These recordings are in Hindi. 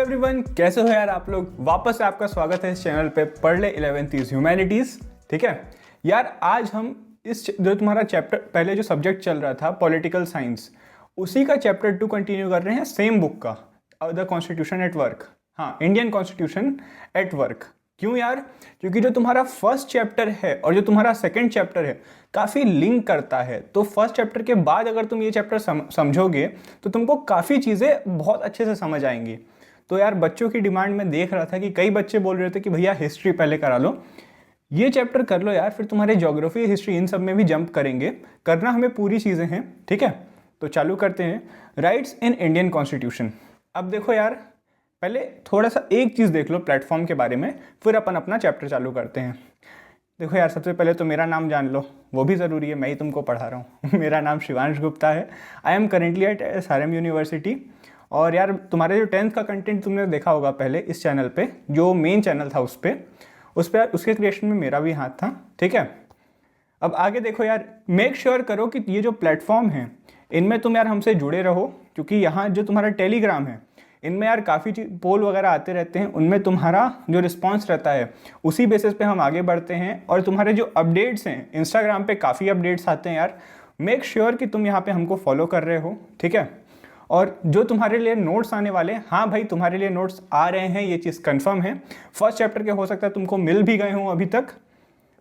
एवरीवन, कैसे हो यार आप लोग। वापस से आपका स्वागत है इस चैनल पे पढ़ ले 11th ह्यूमैनिटीज़। ठीक है यार, आज हम इस जो तुम्हारा चैप्टर पहले जो सब्जेक्ट चल रहा था पॉलिटिकल साइंस, उसी का चैप्टर 2 कंटिन्यू कर रहे हैं, सेम बुक का, द कॉन्स्टिट्यूशन एट वर्क। हाँ, इंडियन कॉन्स्टिट्यूशन एट वर्क। क्यों यार? क्योंकि जो तुम्हारा फर्स्ट चैप्टर है और जो तुम्हारा सेकंड चैप्टर है काफ़ी लिंक करता है। तो फर्स्ट चैप्टर के बाद अगर तुम ये चैप्टर समझोगे तो तुमको काफ़ी चीज़ें बहुत अच्छे से समझ आएंगी। तो यार बच्चों की डिमांड में देख रहा था कि कई बच्चे बोल रहे थे कि भैया हिस्ट्री पहले करा लो, ये चैप्टर कर लो यार, फिर तुम्हारे ज्योग्राफी हिस्ट्री इन सब में भी जंप करेंगे। करना हमें पूरी चीज़ें हैं, ठीक है। तो चालू करते हैं, राइट्स इन इंडियन कॉन्स्टिट्यूशन। अब देखो यार, पहले थोड़ा सा एक चीज़ देख लो प्लेटफॉर्म के बारे में, फिर अपन अपना चैप्टर चालू करते हैं। देखो यार, सबसे पहले तो मेरा नाम जान लो, वो भी ज़रूरी है, मैं ही तुमको पढ़ा रहा हूँ। मेरा नाम शिवांश गुप्ता है। I am currently eight SRM university. और यार तुम्हारे जो 10th का कंटेंट तुमने देखा होगा पहले इस चैनल पे, जो मेन चैनल था उस पर उसके क्रिएशन में मेरा भी हाथ था, ठीक है। अब आगे देखो यार, मेक श्योर करो कि ये जो प्लेटफॉर्म है इनमें तुम यार हमसे जुड़े रहो, क्योंकि यहाँ जो तुम्हारा टेलीग्राम है इनमें यार काफ़ी पोल वगैरह आते रहते हैं, उनमें तुम्हारा जो रिस्पांस रहता है उसी बेसिस पे हम आगे बढ़ते हैं। और तुम्हारे जो अपडेट्स हैं इंस्टाग्राम पे काफ़ी अपडेट्स आते हैं यार, मेक श्योर कि तुम यहाँ पे हमको फॉलो कर रहे हो, ठीक है। और जो तुम्हारे लिए नोट्स आने वाले हैं, हाँ भाई तुम्हारे लिए नोट्स आ रहे हैं, ये चीज़ कंफर्म है। फर्स्ट चैप्टर के हो सकता है तुमको मिल भी गए हों अभी तक।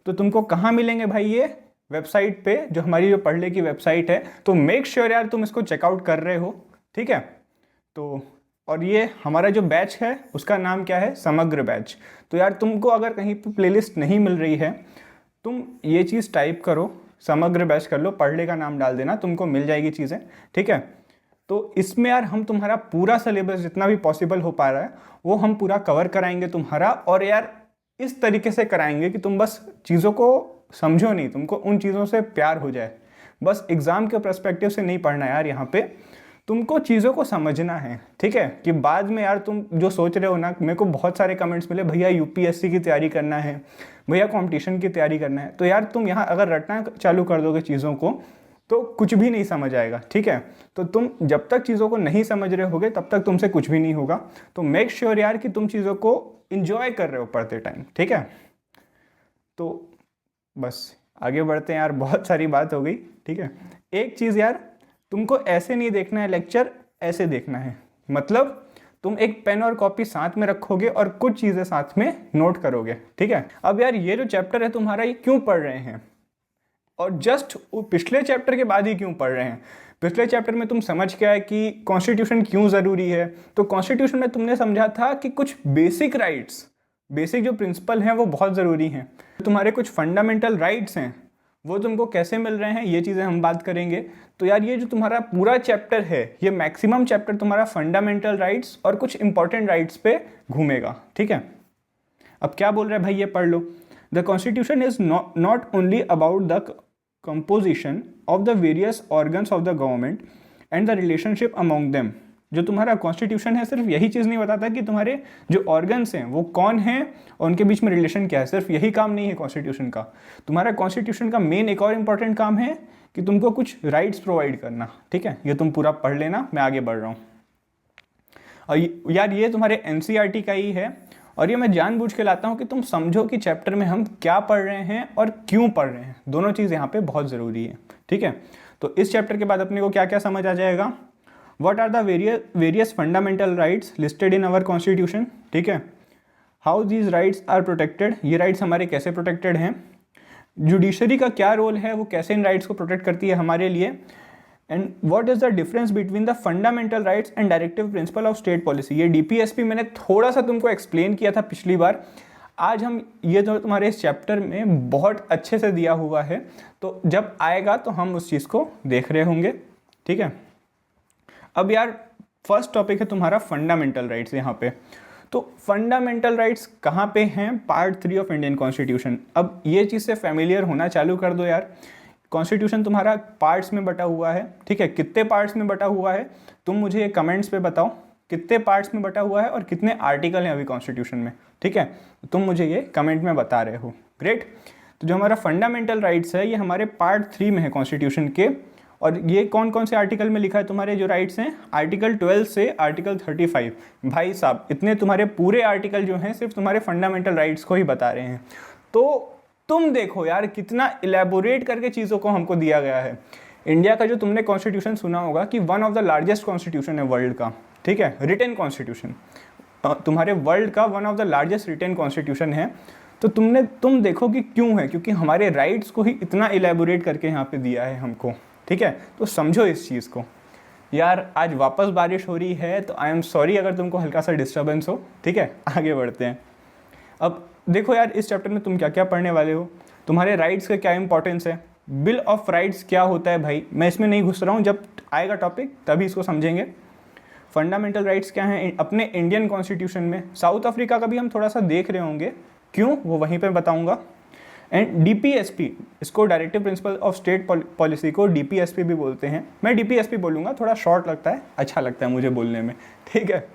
तो तुमको कहाँ मिलेंगे भाई? ये वेबसाइट पे, जो हमारी जो पढ़ ले की वेबसाइट है। तो मेक श्योर यार तुम इसको चेकआउट कर रहे हो, ठीक है। तो और ये हमारा जो बैच है उसका नाम क्या है? समग्र बैच। तो यार तुमको अगर कहीं पे प्लेलिस्ट नहीं मिल रही है, तुम ये चीज़ टाइप करो, समग्र बैच कर लो, पढ़ ले का नाम डाल देना, तुमको मिल जाएगी चीज़ें, ठीक है। तो इसमें यार हम तुम्हारा पूरा सिलेबस जितना भी पॉसिबल हो पा रहा है वो हम पूरा कवर कराएंगे तुम्हारा। और यार इस तरीके से कराएंगे कि तुम बस चीज़ों को समझो नहीं, तुमको उन चीज़ों से प्यार हो जाए। बस एग्ज़ाम के पर्सपेक्टिव से नहीं पढ़ना यार, यहाँ पे तुमको चीज़ों को समझना है, ठीक है। कि बाद में यार तुम जो सोच रहे हो ना, मेरे को बहुत सारे कमेंट्स मिले, भैया UPSC की तैयारी करना है, भैया कंपटीशन की तैयारी करना है। तो यार तुम यहाँ अगर रटना चालू कर दोगे चीज़ों को तो कुछ भी नहीं समझ आएगा, ठीक है। तो तुम जब तक चीज़ों को नहीं समझ रहे होगे तब तक तुमसे कुछ भी नहीं होगा। तो मेक श्योर यार कि तुम चीज़ों को इंजॉय कर रहे हो पढ़ते टाइम, ठीक है। तो बस आगे बढ़ते हैं यार, बहुत सारी बात हो गई, ठीक है। एक चीज़ यार, तुमको ऐसे नहीं देखना है लेक्चर, ऐसे देखना है। मतलब तुम एक पेन और कॉपी साथ में रखोगे और कुछ चीज़ें साथ में नोट करोगे, ठीक है। अब यार ये जो चैप्टर है तुम्हारा, ये क्यों पढ़ रहे हैं और जस्ट पिछले चैप्टर के बाद ही क्यों पढ़ रहे हैं? पिछले चैप्टर में तुम समझ के आए कि कॉन्स्टिट्यूशन क्यों ज़रूरी है। तो कॉन्स्टिट्यूशन में तुमने समझा था कि कुछ बेसिक राइट्स, बेसिक जो प्रिंसिपल हैं वो बहुत ज़रूरी हैं। तुम्हारे कुछ फंडामेंटल राइट्स हैं, वो तुमको कैसे मिल रहे हैं, ये चीज़ें हम बात करेंगे। तो यार ये जो तुम्हारा पूरा चैप्टर है, ये मैक्सिमम चैप्टर तुम्हारा फंडामेंटल राइट्स और कुछ इंपॉर्टेंट राइट्स पे घूमेगा, ठीक है। अब क्या बोल रहे हैं भाई, ये पढ़ लो। The constitution is not only about the composition of the various organs of the government and the relationship among them. जो तुम्हारा कॉन्स्टिट्यूशन है सिर्फ यही चीज़ नहीं बताता कि तुम्हारे जो ऑर्गन्स हैं वो कौन हैं और उनके बीच में रिलेशन क्या है। सिर्फ यही काम नहीं है कॉन्स्टिट्यूशन का। तुम्हारा कॉन्स्टिट्यूशन का मेन एक और इंपॉर्टेंट काम है कि तुमको कुछ राइट्स प्रोवाइड करना, ठीक है। ये तुम पूरा पढ़ लेना, मैं आगे बढ़ रहा हूँ। और यार ये तुम्हारे NCERT का ही है, और ये मैं जानबूझ के लाता हूँ कि तुम समझो कि चैप्टर में हम क्या पढ़ रहे हैं और क्यों पढ़ रहे हैं। दोनों चीज़ यहाँ पे बहुत ज़रूरी है, ठीक है। तो इस चैप्टर के बाद अपने को क्या क्या समझ आ जाएगा? What are the various fundamental rights listed in our constitution, ठीक है। How these rights are protected, ये rights हमारे कैसे protected हैं। जुडिशरी का क्या रोल है, वो कैसे इन राइट्स को प्रोटेक्ट करती है हमारे लिए। And what is the difference between the fundamental rights and directive principle of state policy. ये DPSP मैंने थोड़ा सा तुमको एक्सप्लेन किया था पिछली बार। आज हम ये जो तुम्हारे इस चैप्टर में बहुत अच्छे से दिया हुआ है, तो जब आएगा तो हम उस चीज़ को देख रहे होंगे, ठीक है। अब यार फर्स्ट टॉपिक है तुम्हारा फंडामेंटल राइट्स यहाँ पे। तो फंडामेंटल राइट्स कहाँ पे हैं? Part 3 of Indian constitution. अब ये चीज़ से फैमिलियर होना चालू कर दो यार। कॉन्स्टिट्यूशन तुम्हारा पार्ट्स में बटा हुआ है, ठीक है। कितने पार्ट्स में बटा हुआ है तुम मुझे ये कमेंट्स पे बताओ, कितने पार्ट्स में बटा हुआ है और कितने आर्टिकल हैं अभी कॉन्स्टिट्यूशन में, ठीक है। तुम मुझे ये कमेंट में बता रहे हो, ग्रेट। तो जो हमारा फंडामेंटल राइट्स है ये हमारे पार्ट 3 में है कॉन्स्टिट्यूशन के, और ये कौन कौन से आर्टिकल में लिखा है तुम्हारे जो राइट्स हैं, आर्टिकल 12 से आर्टिकल 35। भाई साहब इतने तुम्हारे पूरे आर्टिकल जो हैं सिर्फ तुम्हारे फंडामेंटल राइट्स को ही बता रहे हैं। तो तुम देखो यार कितना इलेबोरेट करके चीज़ों को हमको दिया गया है। इंडिया का जो तुमने कॉन्स्टिट्यूशन सुना होगा कि one of the largest constitution है वर्ल्ड का, ठीक है, रिटन कॉन्स्टिट्यूशन, तुम्हारे वर्ल्ड का one of the largest written constitution है। तो तुम देखो कि क्यों है, क्योंकि हमारे राइट्स को ही इतना इलेबोरेट करके यहाँ पे दिया है हमको, ठीक है। तो समझो इस चीज़ को। यार आज वापस बारिश हो रही है तो आई एम सॉरी अगर तुमको हल्का सा डिस्टर्बेंस हो, ठीक है। आगे बढ़ते हैं। अब देखो यार इस चैप्टर में तुम क्या क्या पढ़ने वाले हो, तुम्हारे राइट्स का क्या इंपॉर्टेंस है, बिल ऑफ राइट्स क्या होता है। भाई मैं इसमें नहीं घुस रहा हूँ, जब आएगा टॉपिक तभी इसको समझेंगे। फंडामेंटल राइट्स क्या हैं अपने इंडियन कॉन्स्टिट्यूशन में। साउथ अफ्रीका का भी हम थोड़ा सा देख रहे होंगे, क्यों वो वहीं पे बताऊंगा। एंड डीपीएसपी, इसको directive principle of state policy को डीपीएसपी भी बोलते हैं। मैं डीपीएसपी बोलूँगा, थोड़ा शॉर्ट लगता है, अच्छा लगता है मुझे बोलने में, ठीक है।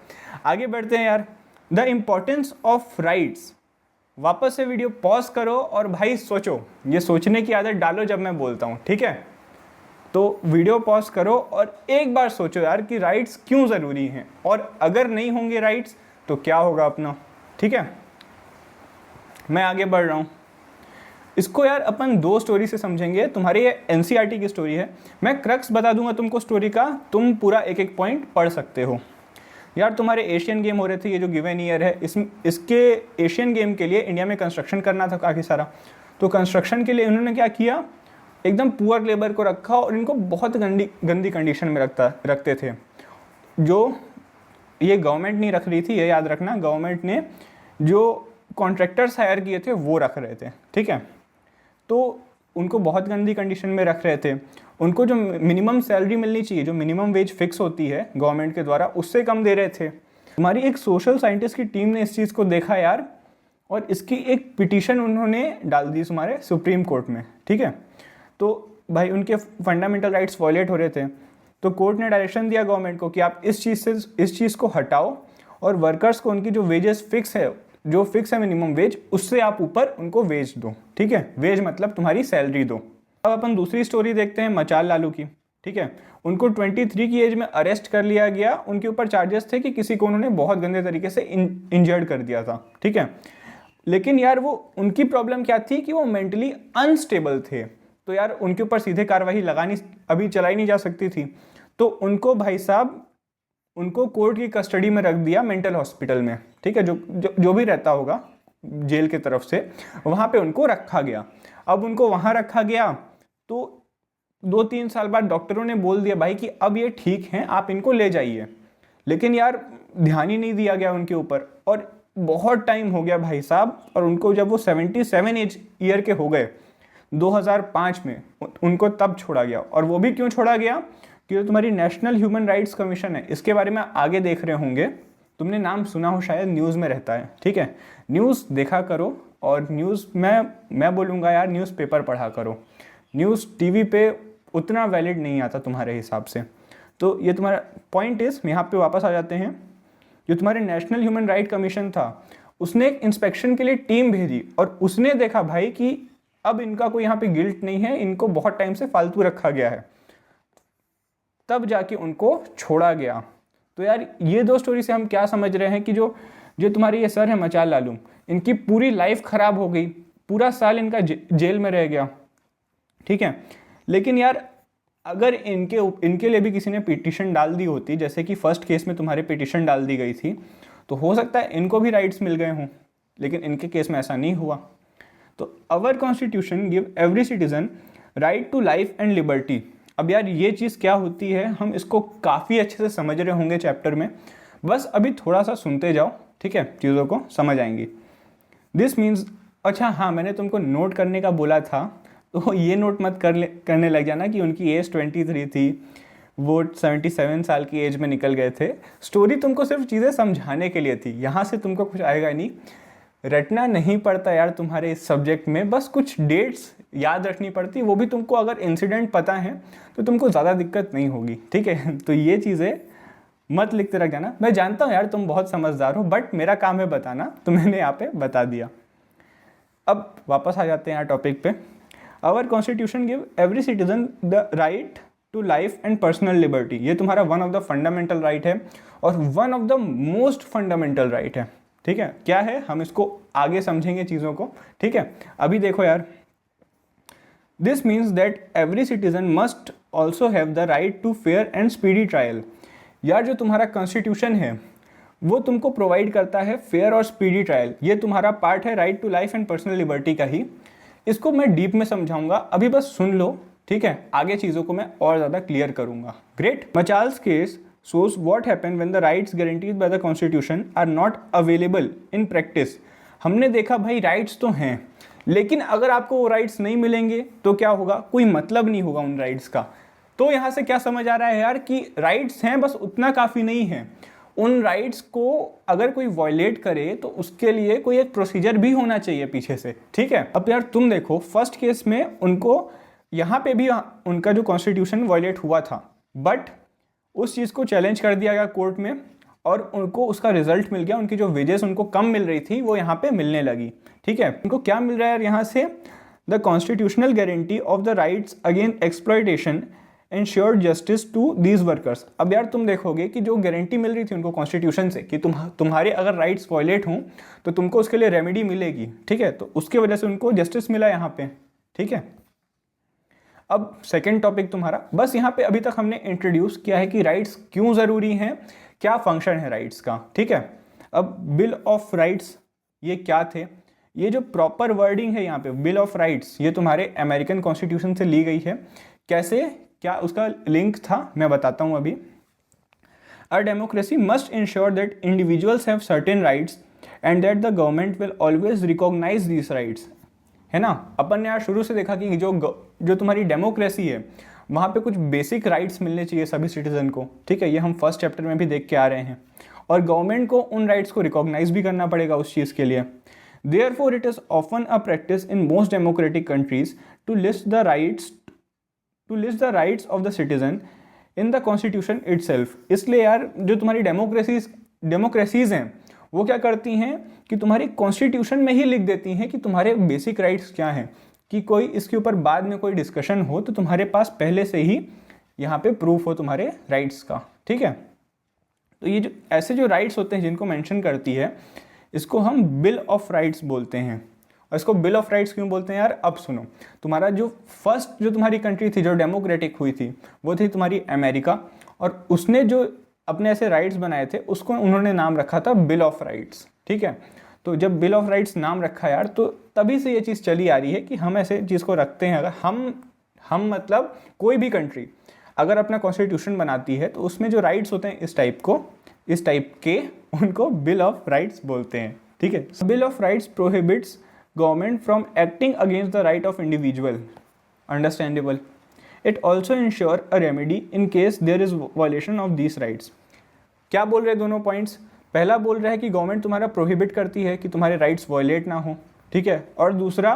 आगे बढ़ते हैं यार। The importance of rights. वापस से वीडियो पॉज करो और भाई सोचो, ये सोचने की आदत डालो जब मैं बोलता हूँ, ठीक है। तो वीडियो पॉज करो और एक बार सोचो यार कि राइट्स क्यों ज़रूरी हैं, और अगर नहीं होंगे राइट्स तो क्या होगा अपना, ठीक है। मैं आगे बढ़ रहा हूँ। इसको यार अपन दो स्टोरी से समझेंगे। तुम्हारी ये एनसीईआरटी की स्टोरी है, मैं क्रक्स बता दूंगा तुमको स्टोरी का, तुम पूरा एक एक पॉइंट पढ़ सकते हो। यार तुम्हारे एशियन गेम हो रहे थे, ये जो गिवन ईयर है, इसके एशियन गेम के लिए इंडिया में कंस्ट्रक्शन करना था काफ़ी सारा। तो कंस्ट्रक्शन के लिए इन्होंने क्या किया, एकदम पुअर लेबर को रखा और इनको बहुत गंदी कंडीशन में रखते थे। जो ये गवर्नमेंट नहीं रख रही थी, ये याद रखना, गवर्नमेंट ने जो कॉन्ट्रैक्टर्स हायर किए थे वो रख रहे थे, ठीक है। तो उनको बहुत गंदी कंडीशन में रख रहे थे। उनको जो मिनिमम सैलरी मिलनी चाहिए, जो मिनिमम वेज फिक्स होती है गवर्नमेंट के द्वारा, उससे कम दे रहे थे। हमारी एक सोशल साइंटिस्ट की टीम ने इस चीज़ को देखा यार, और इसकी एक पिटीशन उन्होंने डाल दी हमारे सुप्रीम कोर्ट में, ठीक है। तो भाई उनके फंडामेंटल राइट्स वॉयलेट हो रहे थे, तो कोर्ट ने डायरेक्शन दिया गवर्नमेंट को कि आप इस चीज़ को हटाओ और वर्कर्स को उनकी जो वेजेस फिक्स है मिनिमम वेज, उससे आप ऊपर उनको वेज दो, ठीक है। वेज मतलब तुम्हारी सैलरी दो। अब अपन दूसरी स्टोरी देखते हैं मचाल लालू की, ठीक है। उनको 23 की एज में अरेस्ट कर लिया गया। उनके ऊपर चार्जेस थे कि किसी को उन्होंने बहुत गंदे तरीके से इंजर्ड कर दिया था, ठीक है। लेकिन यार वो उनकी प्रॉब्लम क्या थी कि वो मेंटली अनस्टेबल थे। तो यार उनके ऊपर सीधे कार्रवाई अभी चलाई नहीं जा सकती थी। तो उनको भाई साहब उनको कोर्ट की कस्टडी में रख दिया मेंटल हॉस्पिटल में, ठीक है। जो भी रहता होगा जेल के तरफ से, वहाँ पे उनको रखा गया। अब उनको वहाँ रखा गया तो 2-3 साल बाद डॉक्टरों ने बोल दिया भाई कि अब ये ठीक हैं, आप इनको ले जाइए। लेकिन यार ध्यान ही नहीं दिया गया उनके ऊपर, और बहुत टाइम हो गया भाई साहब। और उनको जब वो 77 ईयर के हो गए 2005 में, उनको तब छोड़ा गया। और वो भी क्यों छोड़ा गया कि जो तुम्हारी नेशनल ह्यूमन राइट्स कमीशन है, इसके बारे में आगे देख रहे होंगे, तुमने नाम सुना हो शायद, न्यूज़ में रहता है, ठीक है। न्यूज़ देखा करो, और न्यूज़ मैं बोलूँगा यार न्यूज़पेपर पढ़ा करो। न्यूज़ टीवी पे उतना वैलिड नहीं आता तुम्हारे हिसाब से। तो ये तुम्हारा पॉइंट इस, यहाँ पे वापस आ जाते हैं। जो तुम्हारे नेशनल ह्यूमन राइट कमीशन था, उसने एक इंस्पेक्शन के लिए टीम भेजी, और उसने देखा भाई कि अब इनका कोई यहाँ पे गिल्ट नहीं है, इनको बहुत टाइम से फालतू रखा गया है, तब जाके उनको छोड़ा गया। तो यार ये दो स्टोरी से हम क्या समझ रहे हैं कि जो तुम्हारी ये सर है मचाल लालू, इनकी पूरी लाइफ खराब हो गई, पूरा साल इनका जेल में रह गया, ठीक है। लेकिन यार अगर इनके लिए भी किसी ने पिटीशन डाल दी होती, जैसे कि फर्स्ट केस में तुम्हारे पिटीशन डाल दी गई थी, तो हो सकता है इनको भी राइट्स मिल गए हों। लेकिन इनके केस में ऐसा नहीं हुआ। तो our constitution give every citizen right to life and liberty. अब यार ये चीज़ क्या होती है, हम इसको काफ़ी अच्छे से समझ रहे होंगे चैप्टर में, बस अभी थोड़ा सा सुनते जाओ, ठीक है, चीज़ों को समझ आएंगी। दिस मीन्स, अच्छा हाँ, मैंने तुमको नोट करने का बोला था, तो ये नोट मत करने लग जाना कि उनकी एज 23 थी, वो 77 साल की एज में निकल गए थे। स्टोरी तुमको सिर्फ चीज़ें समझाने के लिए थी, यहाँ से तुमको कुछ आएगा नहीं, रटना नहीं पड़ता यार तुम्हारे इस सब्जेक्ट में, बस कुछ डेट्स याद रखनी पड़ती, वो भी तुमको अगर इंसिडेंट पता है तो तुमको ज़्यादा दिक्कत नहीं होगी, ठीक है। तो ये चीज़ें मत लिखते रख जाना। मैं जानता हूँ यार तुम बहुत समझदार हो, बट मेरा काम है बताना, तो मैंने यहाँ पे बता दिया। अब वापस आ जाते हैं यार टॉपिक पे। Our constitution give every citizen the right to life and personal liberty, ये तुम्हारा one of the fundamental right है और one of the most fundamental right है। ठीक है, क्या है हम इसको आगे समझेंगे चीज़ों को। ठीक है, अभी देखो यार, this means that every citizen must also have the right to fair and speedy trial. यार जो तुम्हारा कॉन्स्टिट्यूशन है वो तुमको प्रोवाइड करता है फेयर और स्पीडी ट्रायल, ये तुम्हारा पार्ट है right to life and personal liberty का ही। इसको मैं डीप में समझाऊंगा, अभी बस सुन लो। ठीक है, आगे चीज़ों को मैं और ज़्यादा क्लियर करूंगा। ग्रेट। मचाल्स case shows what happen when the rights guaranteed by the constitution are not available in practice। हमने देखा भाई राइट्स तो हैं, लेकिन अगर आपको वो राइट्स नहीं मिलेंगे तो क्या होगा, कोई मतलब नहीं होगा उन राइट्स का। तो यहाँ से क्या समझ आ रहा है यार कि राइट्स हैं, बस उतना काफ़ी नहीं है। उन राइट्स को अगर कोई वायलेट करे तो उसके लिए कोई एक प्रोसीजर भी होना चाहिए पीछे से। ठीक है, अब यार तुम देखो फर्स्ट केस में उनको यहाँ पे भी उनका जो कॉन्स्टिट्यूशन वायलेट हुआ था, बट उस चीज़ को चैलेंज कर दिया गया कोर्ट में और उनको उसका रिजल्ट मिल गया। उनकी जो वेजेस उनको कम मिल रही थी वो यहाँ पे मिलने लगी। ठीक है, उनको क्या मिल रहा है यहाँ से, the constitutional guarantee of the rights against exploitation ensured justice to these workers. अब यार तुम देखोगे कि जो गारंटी मिल रही थी उनको कॉन्स्टिट्यूशन से कि तुम्हारे अगर राइट्स वायलेट हों तो तुमको उसके लिए रेमेडी मिलेगी। ठीक है, तो उसके वजह से उनको जस्टिस मिला यहाँ पे। ठीक है, अब सेकंड टॉपिक तुम्हारा, बस यहाँ पे अभी तक हमने इंट्रोड्यूस किया है कि राइट्स क्यों ज़रूरी हैं, क्या फंक्शन है राइट्स का। ठीक है, अब बिल ऑफ राइट्स ये क्या थे, ये जो प्रॉपर वर्डिंग है यहाँ पे बिल ऑफ राइट्स, ये तुम्हारे अमेरिकन कॉन्स्टिट्यूशन से ली गई है। कैसे, क्या उसका लिंक था मैं बताता हूँ अभी। A democracy must ensure that individuals have certain rights and that the government will always recognise these rights. है ना, अपन ने यार शुरू से देखा कि जो तुम्हारी डेमोक्रेसी है वहाँ पे कुछ बेसिक राइट्स मिलने चाहिए सभी सिटीजन को। ठीक है, ये हम फर्स्ट चैप्टर में भी देख के आ रहे हैं, और गवर्नमेंट को उन राइट्स को रिकॉग्नाइज भी करना पड़ेगा उस चीज़ के लिए। Therefore it is often a practice in most democratic countries to list the rights of the citizen in the constitution itself. इसलिए यार जो तुम्हारी डेमोक्रेसीज हैं वो क्या करती हैं कि तुम्हारी कॉन्स्टिट्यूशन में ही लिख देती हैं कि तुम्हारे बेसिक राइट्स क्या हैं, कि कोई इसके ऊपर बाद में कोई डिस्कशन हो तो तुम्हारे पास पहले से ही यहाँ पे प्रूफ हो तुम्हारे राइट्स का। ठीक है, तो ये जो ऐसे जो राइट्स होते हैं जिनको मेंशन करती है इसको हम बिल ऑफ राइट्स बोलते हैं। और इसको बिल ऑफ राइट्स क्यों बोलते हैं यार, अब सुनो। तुम्हारा जो फर्स्ट जो तुम्हारी कंट्री थी जो डेमोक्रेटिक हुई थी वो थी तुम्हारी अमेरिका, और उसने जो अपने ऐसे राइट्स बनाए थे उसको उन्होंने नाम रखा था बिल ऑफ राइट्स। ठीक है, तो जब बिल ऑफ राइट्स नाम रखा यार तो तभी से ये चीज़ चली आ रही है कि हम ऐसे चीज़ को रखते हैं। अगर हम मतलब कोई भी कंट्री अगर अपना कॉन्स्टिट्यूशन बनाती है तो उसमें जो राइट्स होते हैं इस टाइप के उनको बिल ऑफ राइट्स बोलते हैं। ठीक है, bill of rights prohibits government from acting against the right of individual. Understandable. It also ensure a remedy in case there is violation of these rights. क्या बोल रहे हैं दोनों पॉइंट्स, पहला बोल रहा है कि गवर्नमेंट तुम्हारा प्रोहिबिट करती है कि तुम्हारे राइट्स वायलेट ना हो। ठीक है, और दूसरा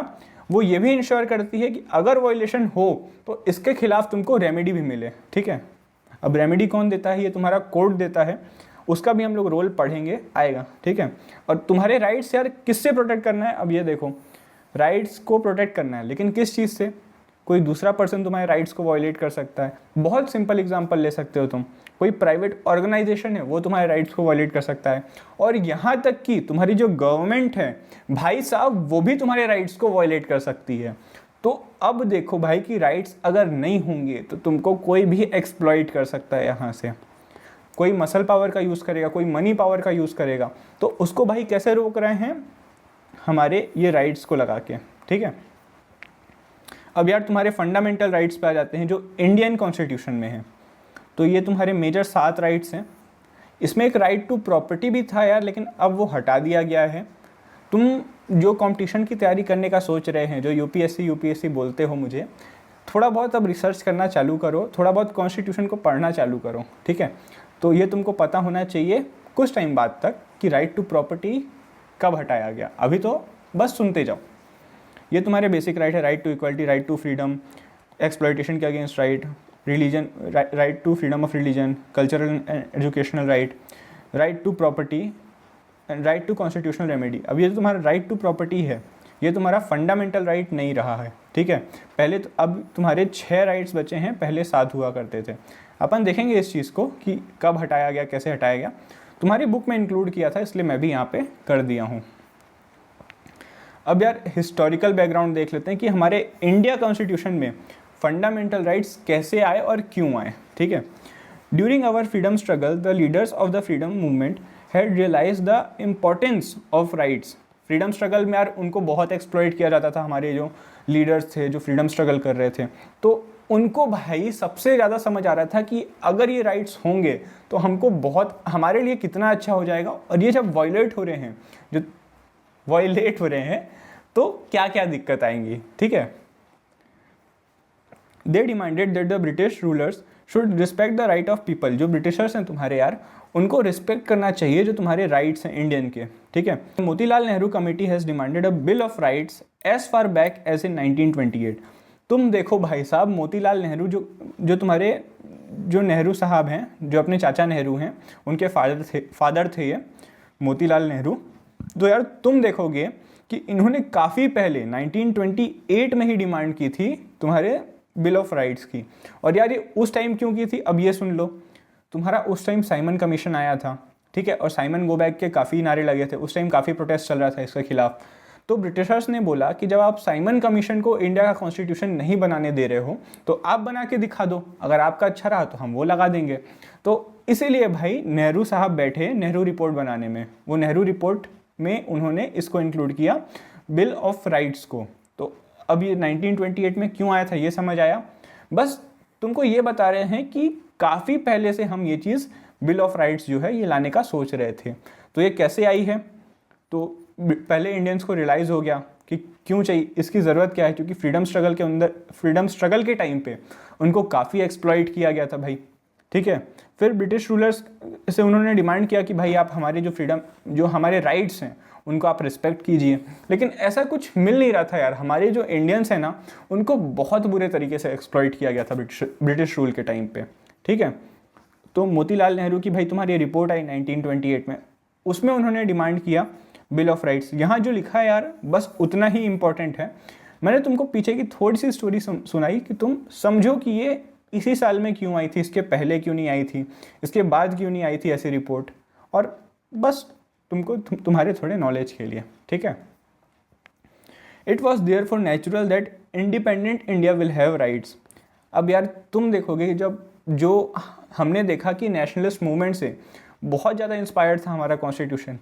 वो ये भी इंश्योर करती है कि अगर वायलेशन हो तो इसके खिलाफ तुमको रेमेडी भी मिले। ठीक है, अब रेमेडी कौन देता है, ये तुम्हारा कोर्ट देता है, उसका भी हम लोग रोल पढ़ेंगे आएगा। ठीक है, और तुम्हारे राइट्स यार किससे प्रोटेक्ट करना है, अब ये देखो राइट्स को प्रोटेक्ट करना है, लेकिन किस चीज़ से, कोई दूसरा पर्सन तुम्हारे राइट्स को वायलेट कर सकता है। बहुत सिंपल एग्जांपल ले सकते हो तुम, कोई प्राइवेट ऑर्गेनाइजेशन है वो तुम्हारे राइट्स को वायलेट कर सकता है, और यहाँ तक कि तुम्हारी जो गवर्नमेंट है भाई साहब वो भी तुम्हारे राइट्स को वायलेट कर सकती है। तो अब देखो भाई कि राइट्स अगर नहीं होंगे तो तुमको कोई भी एक्सप्लॉइट कर सकता है। यहाँ से कोई मसल पावर का यूज़ करेगा, कोई मनी पावर का यूज़ करेगा, तो उसको भाई कैसे रोक रहे हैं, हमारे ये राइट्स को लगा के। ठीक है, अब यार तुम्हारे फंडामेंटल राइट्स पे आ जाते हैं जो इंडियन कॉन्स्टिट्यूशन में है। तो ये तुम्हारे मेजर 7 राइट्स हैं। इसमें एक राइट टू प्रॉपर्टी भी था यार, लेकिन अब वो हटा दिया गया है। तुम जो कंपटीशन की तैयारी करने का सोच रहे हैं, जो यूपीएससी बोलते हो, मुझे थोड़ा बहुत अब रिसर्च करना चालू करो, थोड़ा बहुत कॉन्स्टिट्यूशन को पढ़ना चालू करो। ठीक है, तो ये तुमको पता होना चाहिए कुछ टाइम बाद तक कि राइट टू प्रॉपर्टी कब हटाया गया, अभी तो बस सुनते जाओ। ये तुम्हारे बेसिक राइट है, right to equality, right to freedom, exploitation के against right, religion, right to freedom of religion, cultural and educational right, right to property and right to constitutional remedy. अब ये जो तुम्हारा राइट टू प्रॉपर्टी है ये तुम्हारा फंडामेंटल राइट नहीं रहा है। ठीक है। पहले तो अब तुम्हारे 6 राइट्स बचे हैं, पहले 7 हुआ करते थे। अपन देखेंगे इस चीज़ को कि कब हटाया गया, कैसे हटाया गया। तुम्हारी बुक में इंक्लूड किया था, इसलिए मैं भी यहाँ पे कर दिया हूँ। अब यार हिस्टोरिकल बैकग्राउंड देख लेते हैं कि हमारे इंडिया कॉन्स्टिट्यूशन में फंडामेंटल राइट्स कैसे आए और क्यों आए, ठीक है। During our freedom struggle the leaders of the freedom movement had realise the importance of rights. Freedom struggle में यार उनको बहुत एक्सप्लॉइट किया जाता था, हमारे जो लीडर्स थे जो फ्रीडम स्ट्रगल कर रहे थे, तो उनको भाई सबसे ज़्यादा समझ आ रहा था कि अगर ये राइट्स होंगे तो हमको बहुत, हमारे लिए कितना अच्छा हो जाएगा, और ये जब वायलेट हो रहे हैं तो क्या क्या दिक्कत आएंगी, ठीक है। They demanded that the British rulers should respect the right of people. जो ब्रिटिशर्स हैं तुम्हारे यार, उनको रिस्पेक्ट करना चाहिए जो तुम्हारे राइट्स हैं इंडियन के, ठीक है। Motilal Nehru committee has demanded a bill of rights as far back as in 1928। तुम देखो भाई साहब, मोतीलाल नेहरू जो तुम्हारे जो नेहरू साहब हैं, जो अपने चाचा नेहरू हैं, उनके फादर थे ये मोतीलाल नेहरू। तो यार तुम देखोगे कि इन्होंने काफ़ी पहले 1928 में ही डिमांड की थी तुम्हारे बिल ऑफ राइट्स की। और यार ये उस टाइम क्यों की थी, अब ये सुन लो। तुम्हारा उस टाइम साइमन कमीशन आया था, ठीक है, और साइमन गो बैक के काफ़ी नारे लगे थे, उस टाइम काफ़ी प्रोटेस्ट चल रहा था इसके खिलाफ। तो ब्रिटिशर्स ने बोला कि जब आप साइमन कमीशन को इंडिया का कॉन्स्टिट्यूशन नहीं बनाने दे रहे हो तो आप बना के दिखा दो, अगर आपका अच्छा रहा तो हम वो लगा देंगे। तो इसीलिए भाई नेहरू साहब बैठे नेहरू रिपोर्ट बनाने में, वो नेहरू रिपोर्ट में उन्होंने इसको इंक्लूड किया, बिल ऑफ राइट्स को। तो अब ये 1928 में क्यों आया था ये समझ आया। बस तुमको ये बता रहे हैं कि काफ़ी पहले से हम ये चीज़ बिल ऑफ राइट्स जो है ये लाने का सोच रहे थे। तो ये कैसे आई है, तो पहले इंडियंस को रियलाइज़ हो गया कि क्यों चाहिए, इसकी ज़रूरत क्या है, क्योंकि फ्रीडम स्ट्रगल के टाइम पे उनको काफ़ी एक्सप्लॉइट किया गया था भाई, ठीक है। फिर ब्रिटिश रूलर्स से उन्होंने डिमांड किया कि भाई आप हमारे जो हमारे राइट्स हैं उनको आप रिस्पेक्ट कीजिए। लेकिन ऐसा कुछ मिल नहीं रहा था यार, हमारे जो इंडियंस हैं ना उनको बहुत बुरे तरीके से एक्सप्लॉइट किया गया था ब्रिटिश रूल के टाइम पे, ठीक है। तो मोतीलाल नेहरू की भाई तुम्हारी रिपोर्ट आई 1928 में, उसमें उन्होंने डिमांड किया बिल ऑफ राइट्स। यहाँ जो लिखा है यार बस उतना ही इम्पोर्टेंट है। मैंने तुमको पीछे की थोड़ी सी स्टोरी सुनाई कि तुम समझो कि ये इसी साल में क्यों आई थी, इसके पहले क्यों नहीं आई थी, इसके बाद क्यों नहीं आई थी ऐसी रिपोर्ट, और बस तुम्हारे थोड़े नॉलेज के लिए, ठीक है। It was therefore natural that independent India will have rights. अब यार तुम देखोगे कि जब जो हमने देखा कि नेशनलिस्ट मूवमेंट से बहुत ज़्यादा इंस्पायर्ड था हमारा कॉन्स्टिट्यूशन,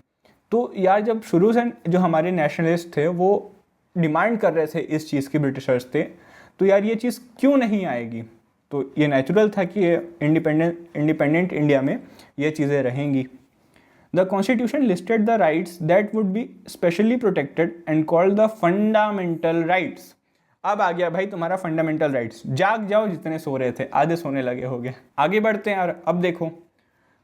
तो यार जब शुरू से जो हमारे नेशनलिस्ट थे वो डिमांड कर रहे थे इस चीज़ की, ब्रिटिशर्स थे, तो यार ये चीज़ क्यों नहीं आएगी। तो ये नेचुरल था कि ये इंडिपेंडेंट इंडिया में ये चीज़ें रहेंगी। The constitution listed the rights that would be specially protected and called the fundamental rights. अब आ गया भाई तुम्हारा फंडामेंटल राइट्स। जाग जाओ जितने सो रहे थे, आधे सोने लगे होंगे। आगे बढ़ते हैं यार। अब देखो,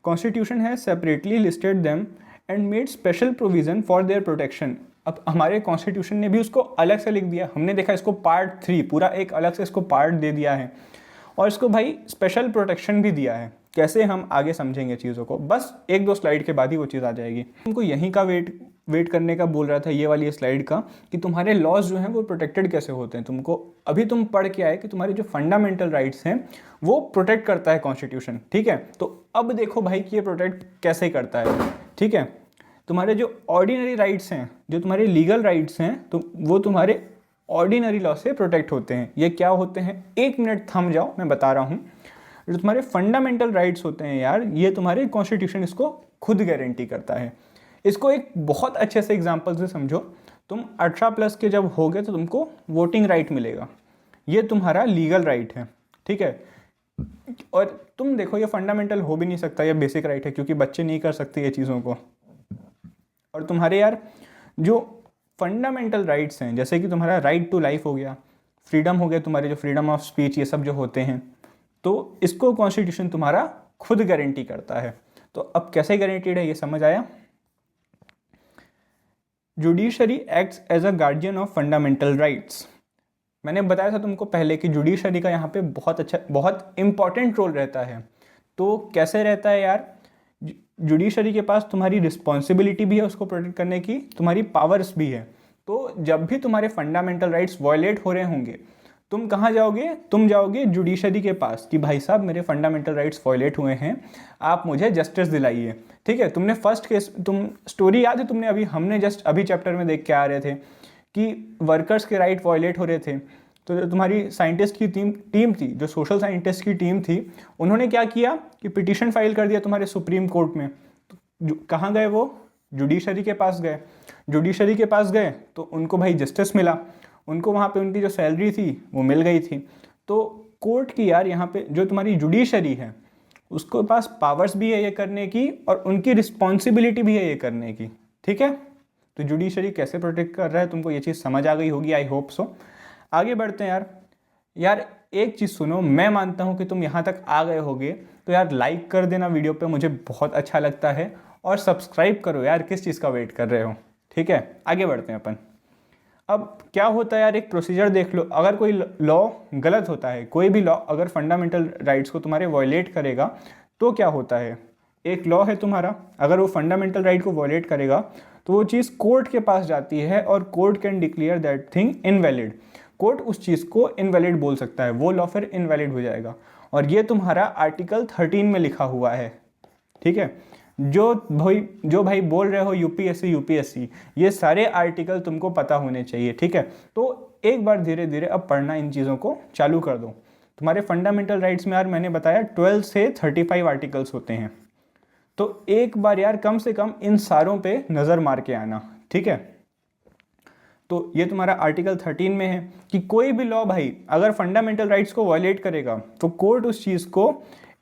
कॉन्स्टिट्यूशन है separately listed them and made special provision for their protection. अब हमारे कॉन्स्टिट्यूशन ने भी उसको अलग से लिख दिया, हमने देखा इसको पार्ट 3 पूरा एक अलग से इसको पार्ट दे दिया है, और इसको भाई स्पेशल प्रोटेक्शन भी दिया है। कैसे, हम आगे समझेंगे चीज़ों को, बस 1-2 स्लाइड के बाद ही वो चीज़ आ जाएगी। तुमको यहीं का वेट करने का बोल रहा था, ये वाली स्लाइड का, कि तुम्हारे लॉज जो हैं वो प्रोटेक्टेड कैसे होते हैं। तुमको अभी तुम पढ़ के आए कि तुम्हारे जो फंडामेंटल राइट्स हैं वो प्रोटेक्ट करता है कॉन्स्टिट्यूशन, ठीक है। तो अब देखो भाई कि ये प्रोटेक्ट कैसे करता है, ठीक है। तुम्हारे जो ऑर्डिनरी राइट्स हैं, जो तुम्हारे लीगल राइट्स हैं, तो वो तुम्हारे ऑर्डिनरी लॉ से प्रोटेक्ट होते हैं। ये क्या होते हैं, 1 मिनट थम जाओ, मैं बता रहा हूँ। जो तुम्हारे फंडामेंटल राइट्स होते हैं यार, ये तुम्हारे कॉन्स्टिट्यूशन इसको खुद गारंटी करता है। इसको एक बहुत अच्छे से एग्जांपल से समझो। तुम 18+ के जब होगे तो तुमको वोटिंग राइट मिलेगा, ये तुम्हारा लीगल राइट है, ठीक है। और तुम देखो ये फंडामेंटल हो भी नहीं सकता, ये बेसिक राइट है, क्योंकि बच्चे नहीं कर सकते ये चीज़ों को। और तुम्हारे यार जो फंडामेंटल राइट्स हैं, जैसे कि तुम्हारा राइट टू लाइफ हो गया, फ्रीडम हो गया, तुम्हारे जो फ्रीडम ऑफ स्पीच, ये सब जो होते हैं, तो इसको कॉन्स्टिट्यूशन तुम्हारा खुद गारंटी करता है। तो अब कैसे गारंटीड है ये समझ आया। Judiciary acts as a guardian of fundamental rights. मैंने बताया था तुमको पहले कि जुडिशरी का यहाँ पे बहुत इंपॉर्टेंट रोल रहता है। तो कैसे रहता है यार, जुडिशरी के पास तुम्हारी रिस्पॉन्सिबिलिटी भी है उसको प्रोटेक्ट करने की, तुम्हारी पावर्स भी है। तो जब भी तुम्हारे फंडामेंटल राइट्स वायलेट हो रहे होंगे, तुम कहाँ जाओगे? तुम जाओगे जुडिशरी के पास कि भाई साहब मेरे फंडामेंटल राइट्स वायलेट हुए हैं, आप मुझे जस्टिस दिलाइए। ठीक है, तुमने फर्स्ट केस, तुम स्टोरी याद है तुमने अभी, हमने जस्ट अभी चैप्टर में देख के आ रहे थे कि वर्कर्स के राइट वायलेट हो रहे थे। तो तुम्हारी साइंटिस्ट की टीम थी, जो सोशल साइंटिस्ट की टीम थी, उन्होंने क्या किया कि पिटीशन फाइल कर दिया तुम्हारे सुप्रीम कोर्ट में। तो कहाँ गए वो? जुडिशरी के पास गए। जुडिशरी के पास गए तो उनको भाई जस्टिस मिला, उनको वहाँ पे उनकी जो सैलरी थी वो मिल गई थी। तो कोर्ट की यार यहाँ पे जो तुम्हारी जुडिशरी है उसके पास पावर्स भी है ये करने की, और उनकी रिस्पॉन्सिबिलिटी भी है ये करने की। ठीक है, तो जुडिशरी कैसे प्रोटेक्ट कर रहा है तुमको ये चीज़ समझ आ गई होगी, आई होप सो। आगे बढ़ते हैं यार एक चीज़ सुनो, मैं मानता हूँ कि तुम यहाँ तक आ गए होगे तो यार लाइक कर देना वीडियो पे, मुझे बहुत अच्छा लगता है, और सब्सक्राइब करो यार, किस चीज़ का वेट कर रहे हो। ठीक है, आगे बढ़ते हैं अपन। अब क्या होता है यार, एक प्रोसीजर देख लो। अगर कोई लॉ गलत होता है, कोई भी लॉ अगर फंडामेंटल राइट्स को तुम्हारे वायलेट करेगा तो क्या होता है? एक लॉ है तुम्हारा, अगर वो फंडामेंटल राइट को वायलेट करेगा तो वो चीज़ कोर्ट के पास जाती है, और court can declare that thing invalid. Court उस चीज़ को इनवैलिड बोल सकता है, वो लॉ फिर इनवैलिड हो जाएगा। और ये तुम्हारा आर्टिकल 13 में लिखा हुआ है। ठीक है, जो भाई बोल रहे हो यूपीएससी, ये सारे आर्टिकल तुमको पता होने चाहिए। ठीक है, तो एक बार धीरे धीरे अब पढ़ना इन चीज़ों को चालू कर दो। तुम्हारे फंडामेंटल राइट्स में यार मैंने बताया 12 से 35 आर्टिकल्स होते हैं, तो एक बार यार कम से कम इन सारों पे नज़र मार के आना। ठीक है, तो ये तुम्हारा आर्टिकल 13 में है कि कोई भी लॉ भाई अगर फंडामेंटल राइट्स को वायलेट करेगा तो कोर्ट उस चीज़ को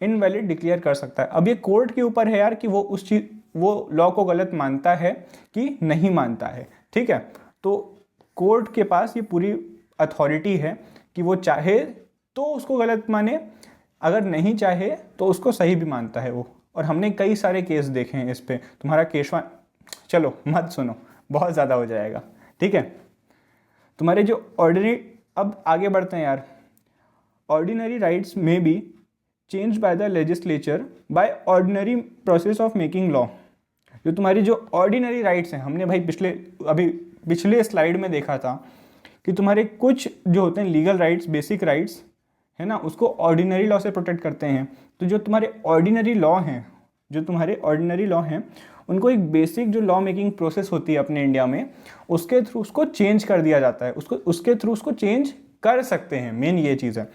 इनवैलिड डिक्लेयर कर सकता है। अब ये कोर्ट के ऊपर है यार कि वो लॉ को गलत मानता है कि नहीं मानता है। ठीक है, तो कोर्ट के पास ये पूरी अथॉरिटी है कि वो चाहे तो उसको गलत माने, अगर नहीं चाहे तो उसको सही भी मानता है वो। और हमने कई सारे केस देखे हैं इस पे। तुम्हारा केशवा, चलो मत सुनो, बहुत ज़्यादा हो जाएगा। ठीक है, तुम्हारे जो ऑर्डिनरी, अब आगे बढ़ते हैं यार। ऑर्डिनरी राइट्स में B change by the legislature by ordinary process of making law. जो तुम्हारी जो ऑर्डिनरी राइट्स हैं, हमने भाई पिछले स्लाइड में देखा था कि तुम्हारे कुछ जो होते हैं लीगल राइट्स, बेसिक राइट्स है ना, उसको ऑर्डिनरी लॉ से प्रोटेक्ट करते हैं। तो जो तुम्हारे ऑर्डिनरी लॉ हैं उनको एक बेसिक जो लॉ मेकिंग प्रोसेस होती है अपने इंडिया में, उसके थ्रू उसको चेंज कर दिया जाता है, उसके थ्रू उसको चेंज कर सकते हैं, मेन ये चीज़ है।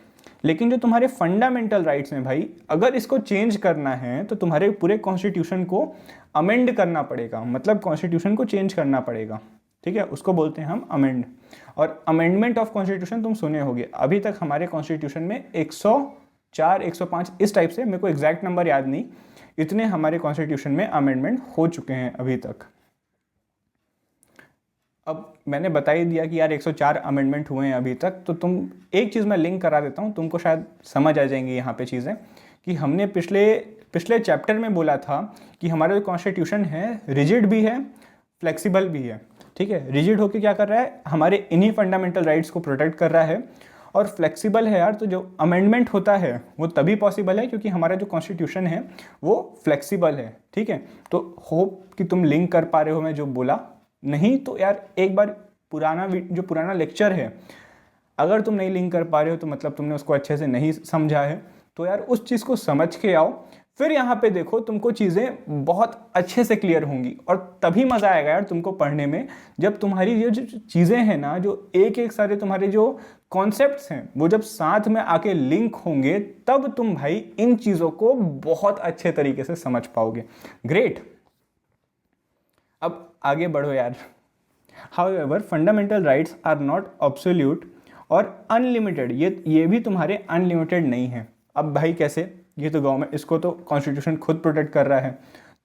लेकिन जो तुम्हारे फंडामेंटल राइट्स हैं भाई, अगर इसको चेंज करना है तो तुम्हारे पूरे कॉन्स्टिट्यूशन को अमेंड करना पड़ेगा, मतलब कॉन्स्टिट्यूशन को चेंज करना पड़ेगा। ठीक है, उसको बोलते हैं हम अमेंड। और अमेंडमेंट ऑफ कॉन्स्टिट्यूशन तुम सुने होगे, अभी तक हमारे कॉन्स्टिट्यूशन में 104, 105 इस टाइप से, मेरे को एग्जैक्ट नंबर याद नहीं, इतने हमारे कॉन्स्टिट्यूशन में अमेंडमेंट हो चुके हैं अभी तक। अब मैंने बता ही दिया कि यार 104 अमेंडमेंट हुए हैं अभी तक, तो तुम एक चीज़ मैं लिंक करा देता हूँ, तुमको शायद समझ आ जाएंगी यहाँ पे चीज़ें, कि हमने पिछले चैप्टर में बोला था कि हमारा जो कॉन्स्टिट्यूशन है रिजिड भी है, फ्लेक्सिबल भी है। ठीक है, रिजिड होकर क्या कर रहा है, हमारे इन्हीं फंडामेंटल राइट्स को प्रोटेक्ट कर रहा है, और फ्लेक्सिबल है यार, तो जो अमेंडमेंट होता है वो तभी पॉसिबल है क्योंकि हमारा जो कॉन्स्टिट्यूशन है वो फ्लेक्सिबल है। ठीक है, तो होप कि तुम लिंक कर पा रहे हो मैं जो बोला। नहीं तो यार एक बार पुराना लेक्चर है, अगर तुम नहीं लिंक कर पा रहे हो तो मतलब तुमने उसको अच्छे से नहीं समझा है, तो यार उस चीज़ को समझ के आओ, फिर यहाँ पे देखो तुमको चीज़ें बहुत अच्छे से क्लियर होंगी, और तभी मज़ा आएगा यार तुमको पढ़ने में, जब तुम्हारी ये जो चीज़ें हैं ना, जो एक सारे तुम्हारे जो कॉन्सेप्ट्स हैं वो जब साथ में आके लिंक होंगे, तब तुम भाई इन चीज़ों को बहुत अच्छे तरीके से समझ पाओगे। ग्रेट, अब आगे बढ़ो यार। However fundamental rights are not absolute और अनलिमिटेड, ये भी तुम्हारे अनलिमिटेड नहीं है। अब भाई कैसे, ये तो गवर्नमेंट, इसको तो कॉन्स्टिट्यूशन खुद प्रोटेक्ट कर रहा है,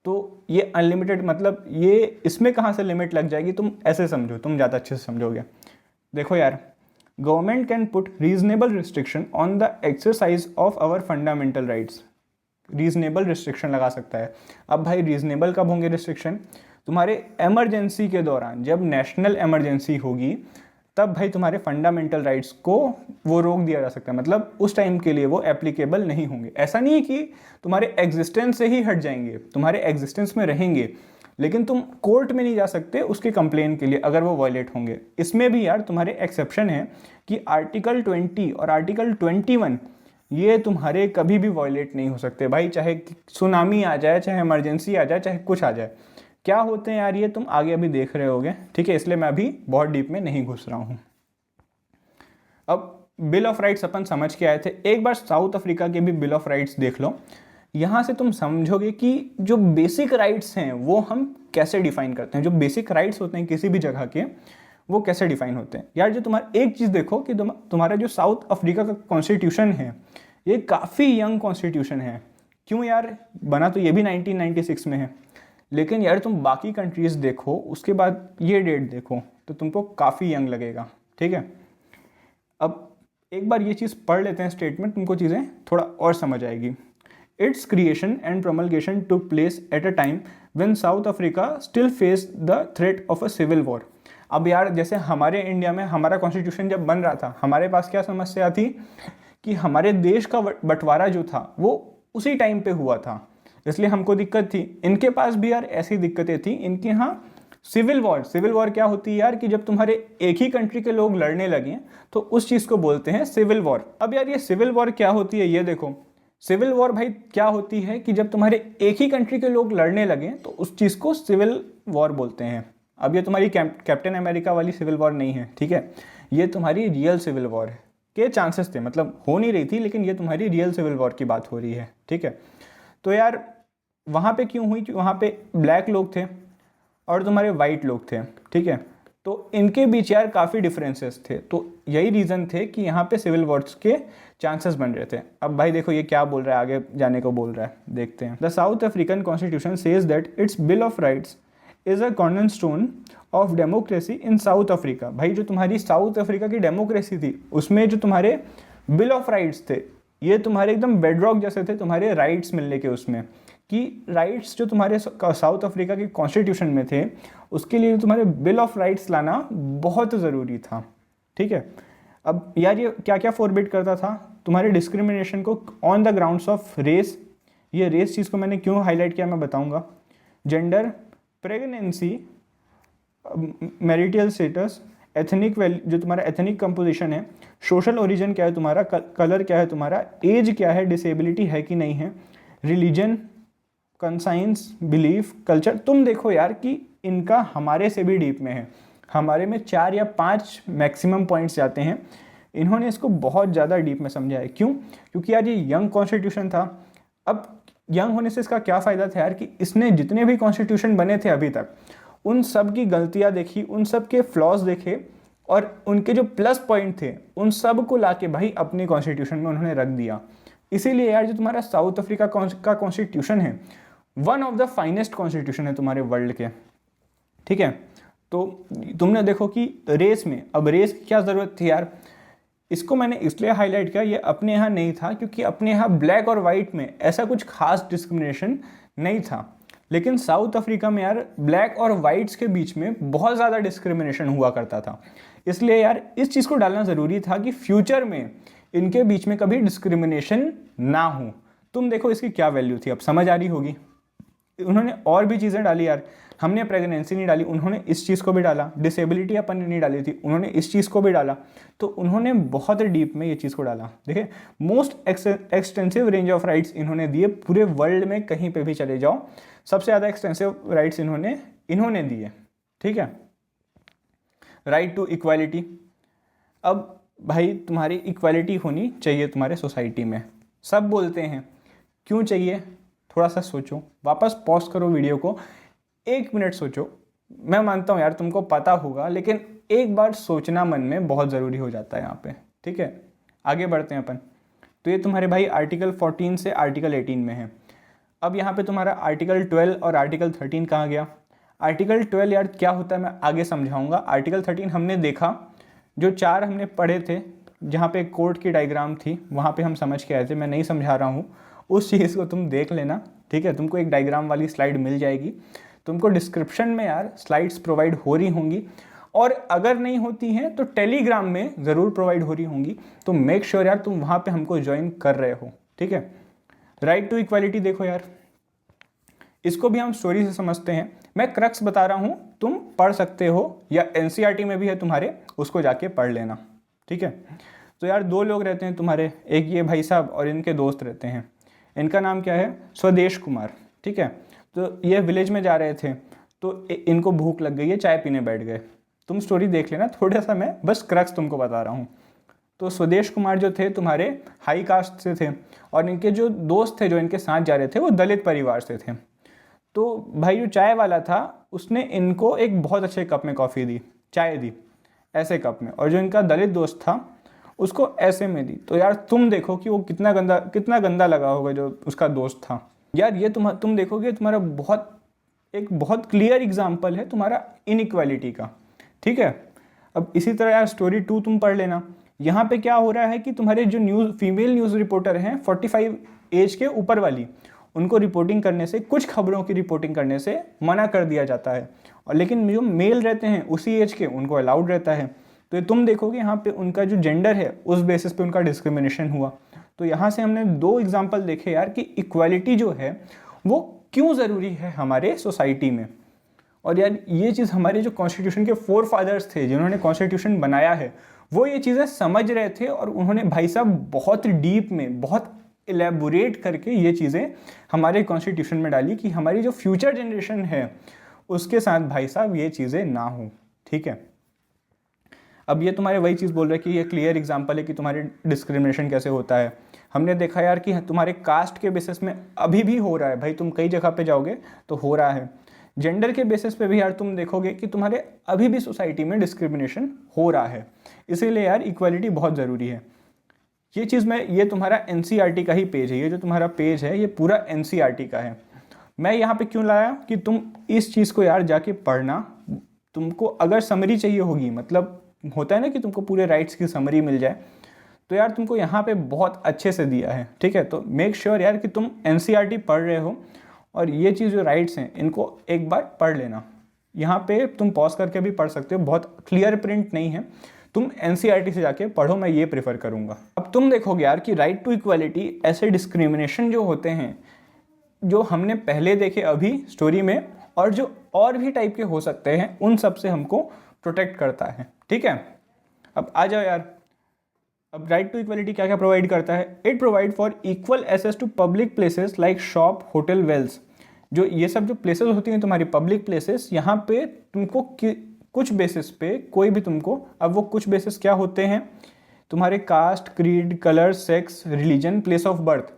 तो ये अनलिमिटेड मतलब ये इसमें कहाँ से लिमिट लग जाएगी, तुम ऐसे समझो, तुम ज़्यादा अच्छे से समझोगे। देखो यार, government can put reasonable restriction on the exercise of our fundamental rights. Reasonable restriction लगा सकता है। अब भाई रीजनेबल कब होंगे रिस्ट्रिक्शन, तुम्हारे इमरजेंसी के दौरान, जब नेशनल इमरजेंसी होगी तब भाई तुम्हारे फंडामेंटल राइट्स को वो रोक दिया जा सकता है, मतलब उस टाइम के लिए वो एप्लीकेबल नहीं होंगे। ऐसा नहीं है कि तुम्हारे एग्जिस्टेंस से ही हट जाएंगे, तुम्हारे एग्जिस्टेंस में रहेंगे, लेकिन तुम कोर्ट में नहीं जा सकते उसके कंप्लेन के लिए अगर वो वायलेट होंगे। इसमें भी यार तुम्हारे एक्सेप्शन है कि आर्टिकल 20 और आर्टिकल 21 ये तुम्हारे कभी भी वायलेट नहीं हो सकते भाई, चाहे सुनामी आ जाए, चाहे इमरजेंसी आ जाए, चाहे कुछ आ जाए। क्या होते हैं यार ये तुम आगे अभी देख रहे होगे, ठीक है, इसलिए मैं अभी बहुत डीप में नहीं घुस रहा हूँ। अब बिल ऑफ राइट्स अपन समझ के आए थे, एक बार साउथ अफ्रीका के भी बिल ऑफ राइट्स देख लो। यहाँ से तुम समझोगे कि जो बेसिक राइट्स हैं वो हम कैसे डिफाइन करते हैं, जो बेसिक राइट्स होते हैं किसी भी जगह के वो कैसे डिफाइन होते हैं। यार जो तुम्हारा एक चीज़ देखो कि तुम्हारा जो साउथ अफ्रीका का कॉन्स्टिट्यूशन है ये काफ़ी यंग कॉन्स्टिट्यूशन है। क्यों यार, बना तो ये भी 1996 में है, लेकिन यार तुम बाकी कंट्रीज़ देखो उसके बाद ये डेट देखो तो तुमको काफ़ी यंग लगेगा, ठीक है। अब एक बार ये चीज़ पढ़ लेते हैं स्टेटमेंट, तुमको चीज़ें थोड़ा और समझ आएगी। Its creation and promulgation took place at a time when South Africa still face the threat of a civil war. अब यार जैसे हमारे इंडिया में हमारा कॉन्स्टिट्यूशन जब बन रहा था, हमारे पास क्या समस्या थी कि हमारे देश का बंटवारा जो था वो उसी टाइम पे हुआ था, इसलिए हमको दिक्कत थी। इनके पास भी यार ऐसी दिक्कतें थी। इनके यहाँ सिविल वॉर क्या होती है यार कि जब तुम्हारे एक ही कंट्री के लोग लड़ने लगे तो उस चीज़ को बोलते हैं सिविल वॉर। अब यार ये सिविल वॉर क्या होती है ये देखो। सिविल वॉर भाई क्या होती है कि जब तुम्हारे एक ही कंट्री के लोग लड़ने लगे तो उस चीज़ को सिविल वॉर बोलते हैं। अब ये तुम्हारी कैप्टन अमेरिका वाली सिविल वॉर नहीं है, ठीक है, ये तुम्हारी रियल सिविल वॉर है के चांसेस थे, मतलब हो नहीं रही थी लेकिन ये तुम्हारी रियल सिविल वॉर की बात हो रही है, ठीक है। तो यार वहाँ पे क्यों हुई कि वहाँ पे ब्लैक लोग थे और तुम्हारे वाइट लोग थे, ठीक है, तो इनके बीच यार काफ़ी डिफरेंसेस थे, तो यही रीज़न थे कि यहाँ पे सिविल वॉर्स के चांसेस बन रहे थे। अब भाई देखो ये क्या बोल रहा है, आगे जाने को बोल रहा है, देखते हैं। The south African constitution says that it's bill of rights is a cornerstone of democracy in south Africa. भाई जो तुम्हारी साउथ अफ्रीका की डेमोक्रेसी थी उसमें जो तुम्हारे बिल ऑफ राइट्स थे ये तुम्हारे एकदम बेडरॉक जैसे थे तुम्हारे राइट्स मिलने के, उसमें कि राइट्स जो तुम्हारे साउथ अफ्रीका के कॉन्स्टिट्यूशन में थे उसके लिए तुम्हारे बिल ऑफ राइट्स लाना बहुत ज़रूरी था, ठीक है। अब यार ये क्या क्या फॉरबिड करता था, तुम्हारे डिस्क्रिमिनेशन को on the grounds of race. ये रेस चीज़ को मैंने क्यों हाईलाइट किया मैं बताऊंगा। Gender, pregnancy, marital status, ethnic value जो तुम्हारा एथनिक कंपोजिशन है, सोशल ओरिजिन क्या है तुम्हारा, कलर क्या है तुम्हारा, एज क्या है, डिसेबिलिटी है कि नहीं है, रिलीजन, कंसाइंस, बिलीफ, कल्चर। तुम देखो यार कि इनका हमारे से भी डीप में है, हमारे में 4 या 5 मैक्सिमम पॉइंट्स जाते हैं, इन्होंने इसको बहुत ज़्यादा डीप में समझा है। क्यों? क्योंकि यार ये यंग कॉन्स्टिट्यूशन था। अब यंग होने से इसका क्या फ़ायदा था यार कि इसने जितने भी कॉन्स्टिट्यूशन बने थे अभी तक उन सब की गलतियाँ देखी, उन सब के फ्लॉज देखे और उनके जो प्लस पॉइंट थे उन सब को लाके भाई अपने कॉन्स्टिट्यूशन में उन्होंने रख दिया। इसीलिए यार जो तुम्हारा साउथ अफ्रीका का कॉन्स्टिट्यूशन है one of the finest constitution है तुम्हारे वर्ल्ड के, ठीक है। तो तुमने देखो कि रेस में, अब रेस की क्या ज़रूरत थी यार, इसको मैंने इसलिए हाईलाइट किया, ये अपने यहाँ नहीं था क्योंकि अपने यहाँ ब्लैक और वाइट में ऐसा कुछ खास डिस्क्रिमिनेशन नहीं था, लेकिन साउथ अफ्रीका में यार ब्लैक और वाइट्स के बीच में बहुत ज़्यादा डिस्क्रिमिनेशन हुआ करता था। इसलिए यार इस चीज़ को डालना ज़रूरी था कि फ्यूचर में इनके बीच में कभी डिस्क्रिमिनेशन ना हो। तुम देखो इसकी क्या वैल्यू थी, अब समझ आ रही होगी। उन्होंने और भी चीज़ें डाली यार, हमने प्रेगनेंसी नहीं डाली, उन्होंने इस चीज़ को भी डाला, डिसेबिलिटी अपन ने नहीं डाली थी, उन्होंने इस चीज़ को भी डाला, तो उन्होंने बहुत डीप में ये चीज़ को डाला। देखिए most extensive range of rights इन्होंने दिए पूरे वर्ल्ड में, कहीं पे भी चले जाओ सबसे ज़्यादा एक्सटेंसिव राइट्स इन्होंने दिए, ठीक है। राइट टू इक्वालिटी, अब भाई तुम्हारी इक्वालिटी होनी चाहिए तुम्हारे सोसाइटी में, सब बोलते हैं, क्यों चाहिए? थोड़ा सा सोचो, वापस पॉज करो वीडियो को, 1 मिनट सोचो। मैं मानता हूँ यार तुमको पता होगा, लेकिन एक बार सोचना मन में बहुत ज़रूरी हो जाता है यहाँ पे, ठीक है। आगे बढ़ते हैं अपन। तो ये तुम्हारे भाई आर्टिकल 14 से आर्टिकल 18 में है। अब यहाँ पे तुम्हारा आर्टिकल 12 और आर्टिकल 13 कहाँ गया? आर्टिकल 12 यार क्या होता है मैं आगे समझाऊंगा। आर्टिकल 13 हमने देखा, जो 4 हमने पढ़े थे जहाँ पे कोर्ट की डायग्राम थी वहाँ पे हम समझ के आए थे, मैं नहीं समझा रहा हूँ, उस चीज़ को तुम देख लेना, ठीक है। तुमको एक डायग्राम वाली स्लाइड मिल जाएगी, तुमको डिस्क्रिप्शन में यार स्लाइड्स प्रोवाइड हो रही होंगी, और अगर नहीं होती हैं तो टेलीग्राम में ज़रूर प्रोवाइड हो रही होंगी, तो मेक श्योर यार तुम वहाँ पे हमको ज्वाइन कर रहे हो, ठीक है। राइट टू इक्वालिटी देखो यार, इसको भी हम स्टोरी से समझते हैं। मैं क्रक्स बता रहा हूँ, तुम पढ़ सकते हो या एनसीईआरटी में भी है तुम्हारे, उसको जाके पढ़ लेना, ठीक है। तो यार 2 लोग रहते हैं तुम्हारे, एक ये भाई साहब और इनके दोस्त रहते हैं। इनका नाम क्या है? स्वदेश कुमार, ठीक है। तो ये विलेज में जा रहे थे, तो इनको भूख लग गई है, चाय पीने बैठ गए। तुम स्टोरी देख लेना, थोड़ा सा मैं बस क्रक्स तुमको बता रहा हूँ। तो स्वदेश कुमार जो थे तुम्हारे हाई कास्ट से थे, और इनके जो दोस्त थे जो इनके साथ जा रहे थे वो दलित परिवार से थे। तो भाई जो चाय वाला था उसने इनको एक बहुत अच्छे कप में कॉफ़ी दी, चाय दी ऐसे कप में, और जो इनका दलित दोस्त था उसको ऐसे में दी। तो यार तुम देखो कि वो कितना गंदा लगा होगा जो उसका दोस्त था। यार ये तुम देखोगे तुम्हारा बहुत क्लियर एग्जाम्पल है तुम्हारा इनइक्वालिटी का, ठीक है। अब इसी तरह यार स्टोरी 2 तुम पढ़ लेना। यहाँ पे क्या हो रहा है कि तुम्हारे जो फीमेल न्यूज़ रिपोर्टर हैं 45 एज के ऊपर वाली, उनको रिपोर्टिंग करने से, कुछ खबरों की रिपोर्टिंग करने से मना कर दिया जाता है, और लेकिन जो मेल रहते हैं उसी एज के उनको अलाउड रहता है। तो तुम देखोगे यहाँ पे उनका जो जेंडर है उस बेसिस पे उनका डिस्क्रिमिनेशन हुआ। तो यहाँ से हमने 2 एग्जाम्पल देखे यार कि इक्वालिटी जो है वो क्यों ज़रूरी है हमारे सोसाइटी में। और यार ये चीज़ हमारे जो कॉन्स्टिट्यूशन के 4 फादर्स थे जिन्होंने कॉन्स्टिट्यूशन बनाया है वो ये चीज़ें समझ रहे थे, और उन्होंने भाई साहब बहुत डीप में, बहुत एलेबोरेट करके ये चीज़ें हमारे कॉन्स्टिट्यूशन में डाली कि हमारी जो फ्यूचर जनरेशन है उसके साथ भाई साहब ये चीज़ें ना हो, ठीक है। अब ये तुम्हारे वही चीज़ बोल रहे हैं कि ये क्लियर एग्जाम्पल है कि तुम्हारे डिस्क्रिमिनेशन कैसे होता है। हमने देखा यार कि तुम्हारे कास्ट के बेसिस में अभी भी हो रहा है भाई, तुम कई जगह पे जाओगे तो हो रहा है। जेंडर के बेसिस पे भी यार तुम देखोगे कि तुम्हारे अभी भी सोसाइटी में डिस्क्रिमिनेशन हो रहा है। इसीलिए यार इक्वालिटी बहुत ज़रूरी है। ये चीज़ ये तुम्हारा एनसीईआरटी का ही पेज है, ये जो तुम्हारा पेज है ये पूरा एनसीईआरटी का है। मैं यहाँ पे क्यों लाया कि तुम इस चीज़ को यार जाके पढ़ना। तुमको अगर समरी चाहिए होगी, मतलब होता है ना कि तुमको पूरे राइट्स की समरी मिल जाए, तो यार तुमको यहाँ पे बहुत अच्छे से दिया है, ठीक है। तो मेक श्योर यार कि तुम एनसीईआरटी पढ़ रहे हो, और ये चीज़ जो राइट्स हैं इनको एक बार पढ़ लेना। यहाँ पे तुम पॉज करके भी पढ़ सकते हो, बहुत क्लियर प्रिंट नहीं है, तुम एनसीईआरटी से जाके पढ़ो, मैं ये प्रेफर करूँगा। अब तुम देखोगे यार कि राइट टू इक्वालिटी ऐसे डिस्क्रिमिनेशन जो होते हैं जो हमने पहले देखे अभी स्टोरी में, और जो और भी टाइप के हो सकते हैं, उन सब से हमको प्रोटेक्ट करता है, ठीक है। अब आ जाओ यार, अब राइट टू इक्वालिटी क्या क्या प्रोवाइड करता है। It provide for equal access to public places like shop, hotel, wells. जो ये सब जो प्लेसेस होती हैं तुम्हारी पब्लिक प्लेसेस, यहाँ पे तुमको कुछ बेसिस पे कोई भी तुमको, अब वो कुछ बेसिस क्या होते हैं, तुम्हारे caste, creed, colour, sex, religion, place of birth,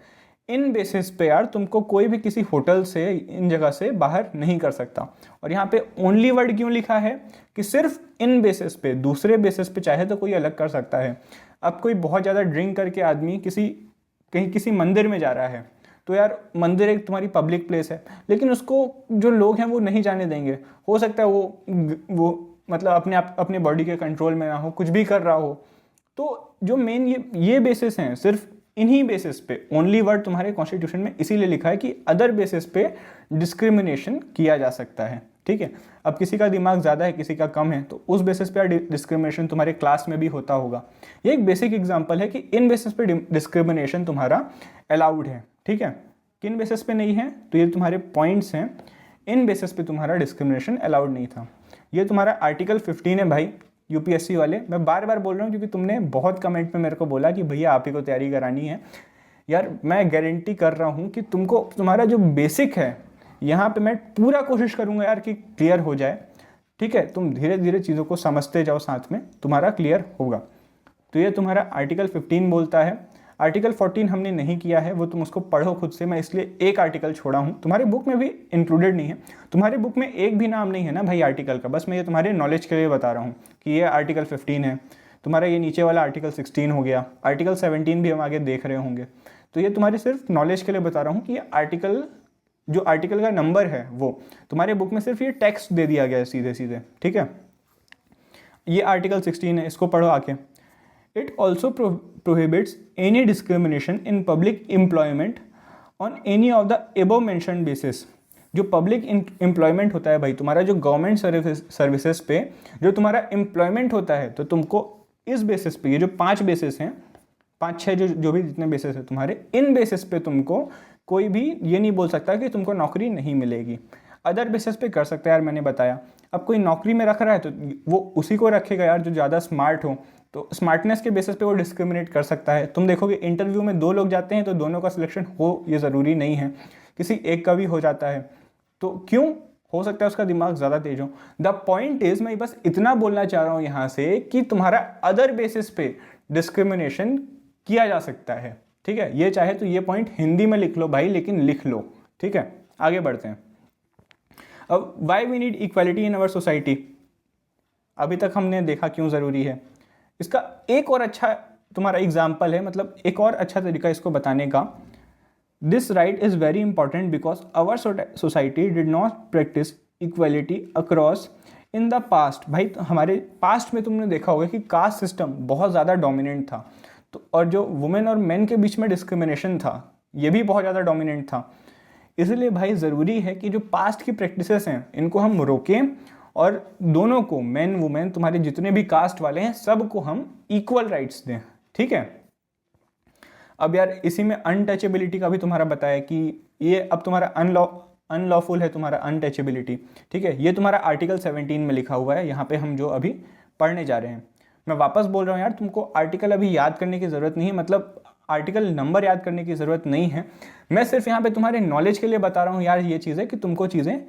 इन बेसिस पे यार तुमको कोई भी किसी होटल से, इन जगह से बाहर नहीं कर सकता। और यहाँ पे ओनली वर्ड क्यों लिखा है कि सिर्फ इन बेसिस पे, दूसरे बेसिस पे चाहे तो कोई अलग कर सकता है। अब कोई बहुत ज़्यादा ड्रिंक करके आदमी कहीं किसी मंदिर में जा रहा है, तो यार मंदिर एक तुम्हारी पब्लिक प्लेस है, लेकिन उसको जो लोग हैं वो नहीं जाने देंगे। हो सकता है वो मतलब अपने बॉडी के कंट्रोल में ना हो, कुछ भी कर रहा हो। तो जो मेन ये बेसिस हैं, सिर्फ इन्हीं बेसिस पे ओनली वर्ड तुम्हारे कॉन्स्टिट्यूशन में इसीलिए लिखा है कि अदर बेसिस पे डिस्क्रिमिनेशन किया जा सकता है, ठीक है। अब किसी का दिमाग ज़्यादा है, किसी का कम है, तो उस बेसिस पे डिस्क्रिमिनेशन तुम्हारे क्लास में भी होता होगा। ये एक बेसिक एग्जांपल है कि इन बेसिस पे डिस्क्रिमिनेशन तुम्हारा अलाउड है, ठीक है। किन बेसिस पे नहीं है, तो ये तुम्हारे पॉइंट्स हैं, इन बेसिस पे तुम्हारा डिस्क्रिमिनेशन अलाउड नहीं था। ये तुम्हारा आर्टिकल 15 है भाई, यूपीएससी वाले। मैं बार बार बोल रहा हूँ क्योंकि तुमने बहुत कमेंट में मेरे को बोला कि भैया आप ही को तैयारी करानी है। यार मैं गारंटी कर रहा हूँ कि तुमको तुम्हारा जो बेसिक है यहाँ पे मैं पूरा कोशिश करूँगा यार कि क्लियर हो जाए, ठीक है। तुम धीरे धीरे चीज़ों को समझते जाओ, साथ में तुम्हारा क्लियर होगा। तो ये तुम्हारा आर्टिकल 15 बोलता है। आर्टिकल 14 हमने नहीं किया है, वो तुम उसको पढ़ो खुद से, मैं इसलिए एक आर्टिकल छोड़ा हूँ, तुम्हारे बुक में भी इंक्लूडेड नहीं है। तुम्हारे बुक में एक भी नाम नहीं है ना भाई आर्टिकल का, बस मैं ये तुम्हारे नॉलेज के लिए बता रहा हूँ कि ये आर्टिकल 15 है। तुम्हारा ये नीचे वाला आर्टिकल 16 हो गया, आर्टिकल 17 भी हम आगे देख रहे होंगे। तो ये तुम्हारे सिर्फ नॉलेज के लिए बता रहा हूँ कि ये जो आर्टिकल का नंबर है वो तुम्हारे बुक में सिर्फ ये टेक्स्ट दे दिया गया है सीधे सीधे, ठीक है। ये आर्टिकल 16 है, इसको पढ़ो आके। It also prohibits any discrimination in public employment on any of the above mentioned basis। जो पब्लिक एम्प्लॉयमेंट होता है भाई, तुम्हारा जो गवर्नमेंट सर्विसेज पे जो तुम्हारा एम्प्लॉयमेंट होता है, तो तुमको इस बेसिस पे, ये जो 5 बेसिस हैं, 5-6 जो भी जितने बेसिस है तुम्हारे, इन बेसिस पे तुमको कोई भी ये नहीं बोल सकता कि तुमको नौकरी नहीं मिलेगी। अदर बेसिस पे कर सकता है यार, मैंने बताया। अब कोई नौकरी में रख रहा है तो वो उसी को रखेगा यार जो ज़्यादा स्मार्ट हो, तो स्मार्टनेस के बेसिस पे वो डिस्क्रिमिनेट कर सकता है। तुम देखोगे इंटरव्यू में 2 लोग जाते हैं तो दोनों का सिलेक्शन हो ये ज़रूरी नहीं है, किसी एक का भी हो जाता है। तो क्यों? हो सकता है उसका दिमाग ज़्यादा तेज हो। द पॉइंट इज, मैं बस इतना बोलना चाह रहा हूँ यहाँ से कि तुम्हारा अदर बेसिस पे डिस्क्रिमिनेशन किया जा सकता है, ठीक है। ये चाहे तो ये पॉइंट हिंदी में लिख लो भाई, लेकिन लिख लो, ठीक है। आगे बढ़ते हैं। अब why we need equality in our society, अभी तक हमने देखा क्यों ज़रूरी है। इसका एक और अच्छा तुम्हारा एग्जाम्पल है, मतलब एक और अच्छा तरीका इसको बताने का। This right is very important because our society did not practice equality across in the past. भाई हमारे पास्ट में तुमने देखा होगा कि कास्ट सिस्टम बहुत ज़्यादा डोमिनेंट था, तो और जो वुमेन और मेन के बीच में डिस्क्रिमिनेशन था ये भी बहुत ज़्यादा डोमिनेंट था। इसलिए भाई ज़रूरी है कि जो पास्ट की प्रैक्टिसेस हैं इनको हम रोकें और दोनों को, मेन वुमेन, तुम्हारे जितने भी कास्ट वाले हैं सबको हम इक्वल राइट्स दें, ठीक है। अब यार इसी में अनटचेबिलिटी का भी तुम्हारा बताया कि ये अब तुम्हारा अनलॉफुल है तुम्हारा अनटचेबिलिटी, ठीक है। ये तुम्हारा आर्टिकल 17 में लिखा हुआ है, यहाँ पे हम जो अभी पढ़ने जा रहे हैं। मैं वापस बोल रहा हूँ यार, तुमको आर्टिकल अभी याद करने की ज़रूरत नहीं है, मतलब आर्टिकल नंबर याद करने की ज़रूरत नहीं है। मैं सिर्फ यहाँ पे तुम्हारे नॉलेज के लिए बता रहा हूँ यार ये चीज़ें, कि तुमको चीज़ें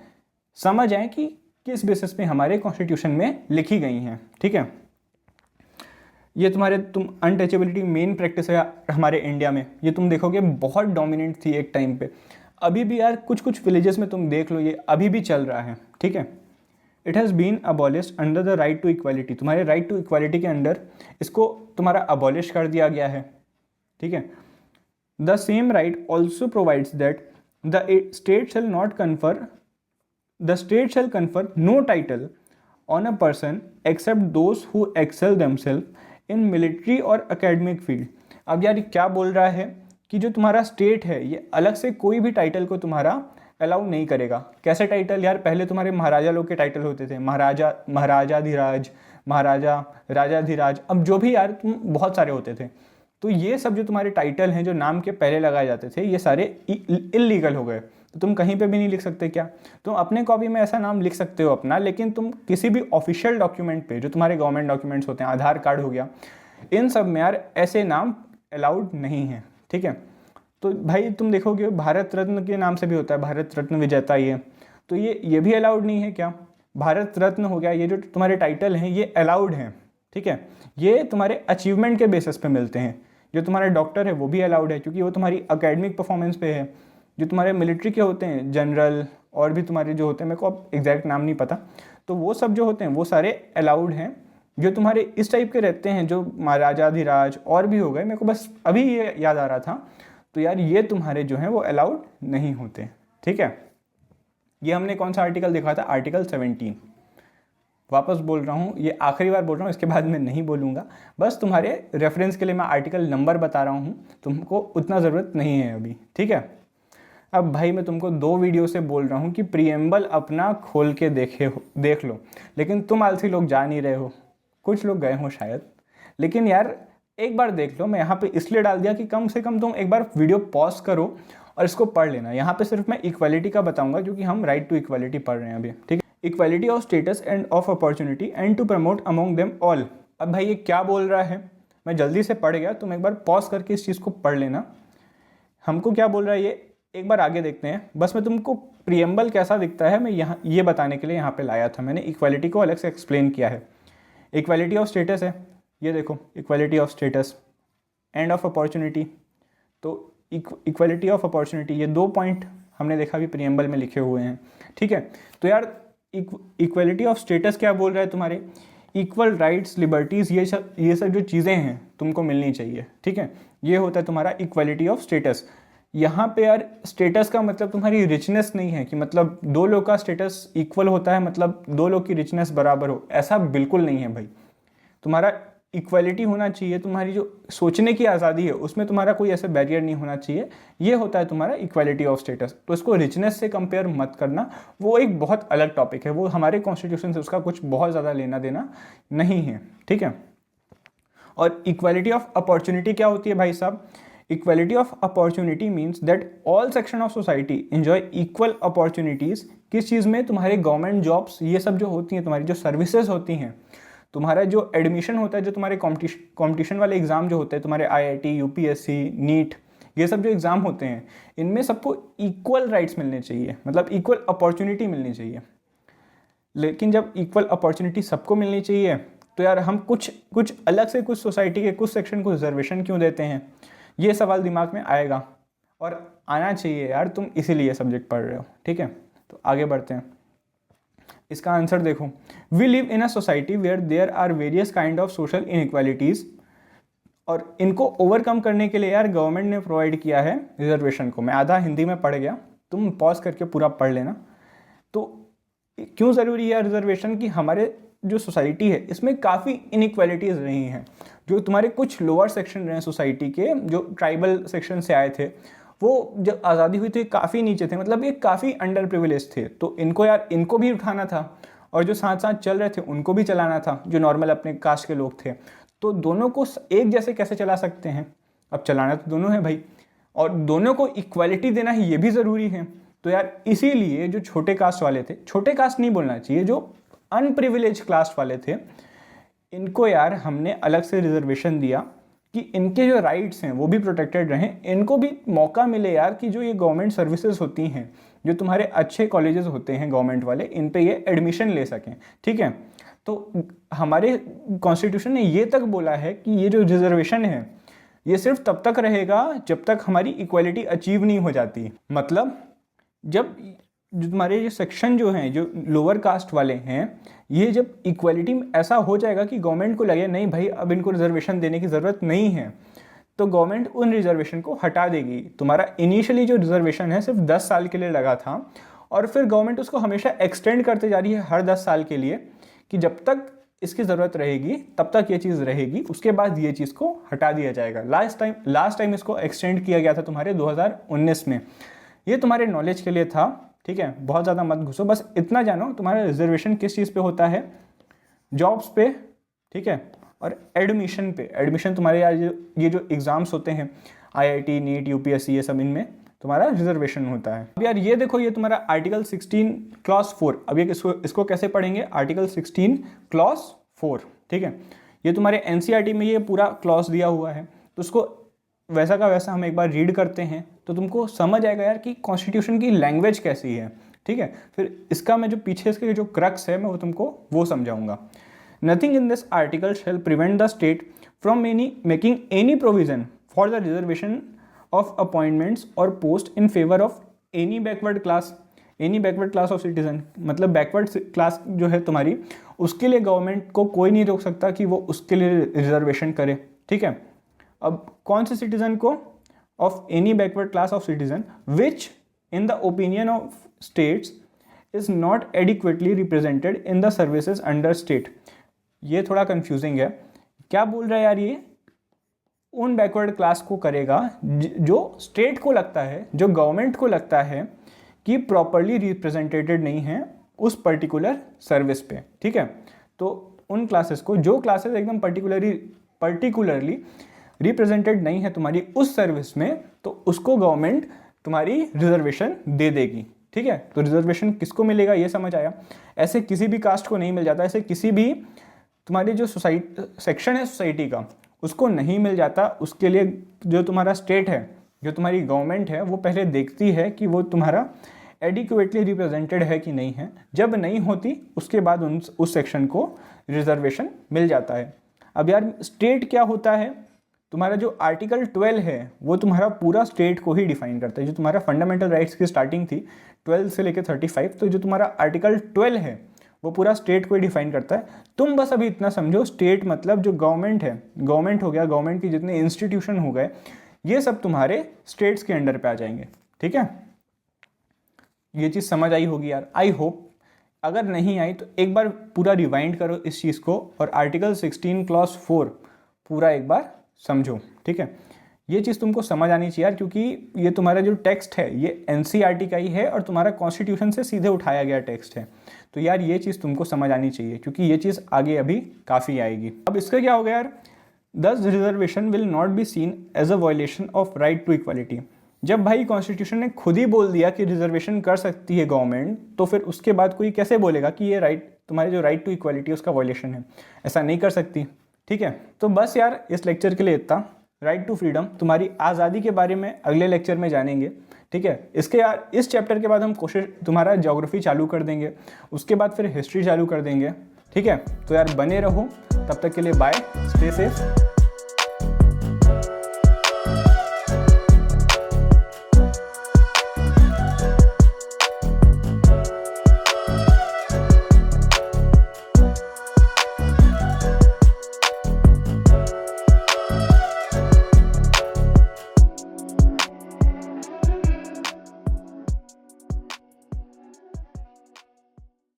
समझ आएँ कि किस बेसिस पे हमारे कॉन्स्टिट्यूशन में लिखी गई हैं, ठीक है। ये तुम्हारे अनटचेबिलिटी मेन प्रैक्टिस है हमारे इंडिया में, ये तुम देखोगे बहुत डोमिनेंट थी एक टाइम पे। अभी भी यार कुछ कुछ विलेजेस में तुम देख लो ये अभी भी चल रहा है, ठीक है। It has been abolished under the right to equality, तुम्हारे राइट टू इक्वालिटी के अंडर इसको तुम्हारा अबॉलिश कर दिया गया है, ठीक है। The same right also provides that the state shall confer no title on a person except those who excel themselves in military और academic field। अब यार क्या बोल रहा है कि जो तुम्हारा स्टेट है ये अलग से कोई भी टाइटल को तुम्हारा अलाउ नहीं करेगा। कैसे टाइटल यार? पहले तुम्हारे महाराजा लोग के टाइटल होते थे, महाराजाधिराज, महाराजा, राजाधिराज, अब जो भी यार तुम बहुत सारे होते थे। तो ये सब जो तुम्हारे टाइटल हैं जो नाम के पहले लगाए जाते थे ये सारे इलीगल हो गए। तो तुम कहीं पे भी नहीं लिख सकते क्या? तुम अपने कॉपी में ऐसा नाम लिख सकते हो अपना, लेकिन तुम किसी भी ऑफिशियल डॉक्यूमेंट पे, जो तुम्हारे गवर्नमेंट डॉक्यूमेंट्स होते हैं, आधार कार्ड हो गया, इन सब में यार ऐसे नाम अलाउड नहीं है, ठीक है। तो भाई तुम देखोगे भारत रत्न के नाम से भी होता है, भारत रत्न विजेता, ये तो ये भी अलाउड नहीं है क्या? भारत रत्न हो गया, ये जो तुम्हारे टाइटल हैं ये अलाउड हैं, ठीक है। ये तुम्हारे अचीवमेंट के बेसिस पे मिलते हैं। जो तुम्हारा डॉक्टर है वो भी अलाउड है क्योंकि वो तुम्हारी अकेडमिक परफॉर्मेंस पे है। जो तुम्हारे मिलिट्री के होते हैं, जनरल और भी तुम्हारे जो होते हैं, मेरे को अब एग्जैक्ट नाम नहीं पता, तो वो सब जो होते हैं वो सारे अलाउड हैं। जो तुम्हारे इस टाइप के रहते हैं, जो महाराजाधिराज और भी हो गए, मेरे को बस अभी ये याद आ रहा था, तो यार ये तुम्हारे जो हैं वो अलाउड नहीं होते, ठीक है। ये हमने कौन सा आर्टिकल देखा था? आर्टिकल 17। वापस बोल रहा हूँ, ये आखिरी बार बोल रहा हूँ, इसके बाद मैं नहीं बोलूँगा। बस तुम्हारे रेफरेंस के लिए मैं आर्टिकल नंबर बता रहा हूँ, तुमको उतना ज़रूरत नहीं है अभी, ठीक है। अब भाई मैं तुमको 2 वीडियो से बोल रहा हूँ कि प्रीएम्बल अपना खोल के देख लो, लेकिन तुम आलसी लोग जा नहीं रहे हो। कुछ लोग गए हो शायद, लेकिन यार एक बार देख लो। मैं यहाँ पे इसलिए डाल दिया कि कम से कम तुम एक बार वीडियो पॉज करो और इसको पढ़ लेना। यहाँ पे सिर्फ मैं इक्वालिटी का बताऊँगा क्योंकि हम राइट टू इक्वालिटी पढ़ रहे हैं अभी, ठीक है। Equality of status and of opportunity and to promote among them all. अब भाई ये क्या बोल रहा है? मैं जल्दी से पढ़ गया, तुम एक बार पॉज करके इस चीज़ को पढ़ लेना। हमको क्या बोल रहा है ये एक बार आगे देखते हैं। बस मैं तुमको प्रीएम्बल कैसा दिखता है मैं यहाँ ये बताने के लिए यहाँ पे लाया था। मैंने इक्वालिटी को अलग से एक्सप्लेन किया है। इक्वालिटी ऑफ स्टेटस है, ये देखो, equality of status and of opportunity. तो इक्वालिटी ऑफ अपॉर्चुनिटी, ये 2 पॉइंट हमने देखा भी प्रीएम्बल में लिखे हुए हैं, ठीक है। तो यार इक्वालिटी ऑफ स्टेटस क्या बोल रहा है? तुम्हारे इक्वल राइट्स, लिबर्टीज़, ये सब जो चीज़ें हैं तुमको मिलनी चाहिए, ठीक है। ये होता है तुम्हारा इक्वालिटी ऑफ स्टेटस। यहाँ पे यार स्टेटस का मतलब तुम्हारी रिचनेस नहीं है कि मतलब 2 लोग का स्टेटस इक्वल होता है, मतलब 2 लोग की रिचनेस बराबर हो, ऐसा बिल्कुल नहीं है भाई। तुम्हारा इक्वालिटी होना चाहिए, तुम्हारी जो सोचने की आज़ादी है उसमें तुम्हारा कोई ऐसा बैरियर नहीं होना चाहिए। ये होता है तुम्हारा इक्वालिटी ऑफ स्टेटस। तो इसको रिचनेस से कंपेयर मत करना, वो एक बहुत अलग टॉपिक है, वो हमारे कॉन्स्टिट्यूशन से उसका कुछ बहुत ज़्यादा लेना देना नहीं है, ठीक है। और इक्वालिटी ऑफ अपॉर्चुनिटी क्या होती है भाई साहब? Equality of opportunity means that all section of society enjoy equal opportunities. किस चीज़ में? तुम्हारे गवर्नमेंट जॉब्स ये सब जो होती हैं, तुम्हारी जो सर्विसेज होती हैं, तुम्हारा जो एडमिशन होता है, जो तुम्हारे कॉम्पिटिशन वाले एग्ज़ाम जो होते हैं, तुम्हारे IIT, UPSC, नीट, ये सब जो एग्ज़ाम होते हैं, इनमें सबको इक्वल राइट्स मिलने चाहिए, मतलब इक्वल अपॉर्चुनिटी मिलनी चाहिए। लेकिन जब इक्वल अपॉर्चुनिटी सबको मिलनी चाहिए तो यार हम कुछ अलग से कुछ सोसाइटी के कुछ सेक्शन को रिजर्वेशन क्यों देते हैं? ये सवाल दिमाग में आएगा और आना चाहिए यार, तुम इसीलिए सब्जेक्ट पढ़ रहे हो। ठीक है, तो आगे बढ़ते हैं। इसका आंसर देखो, we live in a society where there are various kind of social inequalities, और इनको ओवरकम करने के लिए यार गवर्नमेंट ने प्रोवाइड किया है रिजर्वेशन को। मैं आधा हिंदी में पढ़ गया, तुम पॉज करके पूरा पढ़ लेना। तो क्यों ज़रूरी है रिजर्वेशन? कि हमारे जो सोसाइटी है इसमें काफ़ी इनइक्वालिटीज़ रही हैं। जो तुम्हारे कुछ लोअर सेक्शन रहे सोसाइटी के, जो ट्राइबल सेक्शन से आए थे, वो जब आज़ादी हुई थी काफ़ी नीचे थे, मतलब ये काफ़ी अंडर प्रिविलेज थे। तो इनको यार इनको भी उठाना था, और जो साथ साथ चल रहे थे उनको भी चलाना था, जो नॉर्मल अपने कास्ट के लोग थे। तो दोनों को एक जैसे कैसे चला सकते हैं? अब चलाना तो दोनों है भाई, और दोनों को इक्वालिटी देना है, ये भी ज़रूरी है। तो यार इसीलिए जो छोटे कास्ट वाले थे, छोटे कास्ट नहीं बोलना चाहिए, जो अनप्रिविलेज क्लास वाले थे, इनको यार हमने अलग से रिजर्वेशन दिया कि इनके जो राइट्स हैं वो भी प्रोटेक्टेड रहें, इनको भी मौका मिले यार कि जो ये गवर्नमेंट सर्विसेज होती हैं, जो तुम्हारे अच्छे कॉलेजेस होते हैं गवर्नमेंट वाले, इन पे ये एडमिशन ले सकें। ठीक है, तो हमारे कॉन्स्टिट्यूशन ने ये तक बोला है कि ये जो रिजर्वेशन है ये सिर्फ तब तक रहेगा जब तक हमारी इक्वालिटी अचीव नहीं हो जाती। मतलब जब जो तुम्हारे जो सेक्शन जो हैं, जो लोअर कास्ट वाले हैं, ये जब इक्वालिटी में ऐसा हो जाएगा कि गवर्नमेंट को लगे नहीं भाई अब इनको रिजर्वेशन देने की ज़रूरत नहीं है, तो गवर्नमेंट उन रिजर्वेशन को हटा देगी। तुम्हारा इनिशियली जो रिजर्वेशन है सिर्फ 10 साल के लिए लगा था, और फिर गवर्नमेंट उसको हमेशा एक्सटेंड करते जा रही है हर 10 साल के लिए, कि जब तक इसकी ज़रूरत रहेगी तब तक ये चीज़ रहेगी, उसके बाद ये चीज़ को हटा दिया जाएगा। लास्ट टाइम इसको एक्सटेंड किया गया था तुम्हारे 2019 में। ये तुम्हारे नॉलेज के लिए था, ठीक है, बहुत ज़्यादा मत घुसो, बस इतना जानो तुम्हारा रिजर्वेशन किस चीज़ पे होता है? जॉब्स पे, ठीक है, और एडमिशन पे। एडमिशन तुम्हारे यार ये जो एग्ज़ाम्स होते हैं, IIT, नीट, UPSC, ये सब, इनमें तुम्हारा रिजर्वेशन होता है। अब यार ये देखो, ये तुम्हारा आर्टिकल 16 क्लॉज 4। अब ये इसको कैसे पढ़ेंगे? आर्टिकल 16 क्लॉज 4, ठीक है। ये तुम्हारे NCERT में ये पूरा क्लॉज दिया हुआ है, तो उसको वैसा का वैसा हम एक बार रीड करते हैं तो तुमको समझ आएगा यार कि कॉन्स्टिट्यूशन की लैंग्वेज कैसी है। ठीक है, फिर इसका मैं जो पीछे इसके जो क्रक्स है मैं वो तुमको वो समझाऊंगा। Nothing in this article shall prevent the state from making any provision for the reservation of appointments और post in favour of any backward class of citizen. मतलब बैकवर्ड क्लास जो है तुम्हारी, उसके लिए गवर्नमेंट को कोई नहीं रोक सकता कि वो उसके लिए रिजर्वेशन करे। ठीक है, अब कौन से सिटीजन को? Of any backward class of citizen which in the opinion of states is not adequately represented in the services under state. ये थोड़ा कंफ्यूजिंग है, क्या बोल रहा है यार? ये उन बैकवर्ड क्लास को करेगा जो स्टेट को लगता है, जो गवर्नमेंट को लगता है कि प्रॉपरली रिप्रेजेंटेटेड नहीं है उस पर्टिकुलर सर्विस पे। ठीक है, तो उन क्लासेस को, जो क्लासेस एकदम पर्टिकुलरली रिप्रेजेंटेड नहीं है तुम्हारी उस सर्विस में, तो उसको गवर्नमेंट तुम्हारी रिजर्वेशन दे देगी। ठीक है, तो रिजर्वेशन किसको मिलेगा ये समझ आया। ऐसे किसी भी कास्ट को नहीं मिल जाता, ऐसे किसी भी तुम्हारी जो सेक्शन है सोसाइटी का उसको नहीं मिल जाता। उसके लिए जो तुम्हारा स्टेट है, जो तुम्हारी गवर्नमेंट है, वो पहले देखती है कि वो तुम्हारा एडिक्वेटली रिप्रेजेंटेड है कि नहीं है। जब नहीं होती उसके बाद उस सेक्शन को रिजर्वेशन मिल जाता है। अब यार स्टेट क्या होता है? तुम्हारा जो आर्टिकल 12 है वो तुम्हारा पूरा स्टेट को ही डिफाइन करता है। जो तुम्हारा फंडामेंटल राइट्स की स्टार्टिंग थी 12 से लेकर 35, तो जो तुम्हारा आर्टिकल 12 है वो पूरा स्टेट को ही डिफाइन करता है। तुम बस अभी इतना समझो, स्टेट मतलब जो गवर्नमेंट है, गवर्नमेंट हो गया, गवर्नमेंट की जितने इंस्टीट्यूशन हो गए, ये सब तुम्हारे स्टेट्स के अंडर पे आ जाएंगे। ठीक है, ये चीज़ समझ आई होगी यार, आई होप। अगर नहीं आई तो एक बार पूरा रिवाइंड करो इस चीज़ को, और आर्टिकल 16 क्लॉज 4 पूरा एक बार समझो। ठीक है, ये चीज़ तुमको समझ आनी चाहिए यार, क्योंकि ये तुम्हारा जो टेक्स्ट है ये NCERT का ही है और तुम्हारा कॉन्स्टिट्यूशन से सीधे उठाया गया टेक्स्ट है। तो यार ये चीज़ तुमको समझ आनी चाहिए, क्योंकि ये चीज़ आगे अभी काफ़ी आएगी। अब इसका क्या हो गया यार, thus reservation will not be seen as a violation of right to equality. जब भाई कॉन्स्टिट्यूशन ने खुद ही बोल दिया कि रिजर्वेशन कर सकती है गवर्नमेंट, तो फिर उसके बाद कोई कैसे बोलेगा कि ये राइट, तुम्हारी जो राइट टू इक्वालिटी उसका वायलेशन है? ऐसा नहीं कर सकती। ठीक है, तो बस यार इस लेक्चर के लिए इतना। राइट टू फ्रीडम, तुम्हारी आज़ादी के बारे में अगले लेक्चर में जानेंगे। ठीक है, इसके यार इस चैप्टर के बाद हम तुम्हारा ज्योग्राफी चालू कर देंगे, उसके बाद फिर हिस्ट्री चालू कर देंगे। ठीक है, तो यार बने रहो, तब तक के लिए बाय, स्टे सेफ।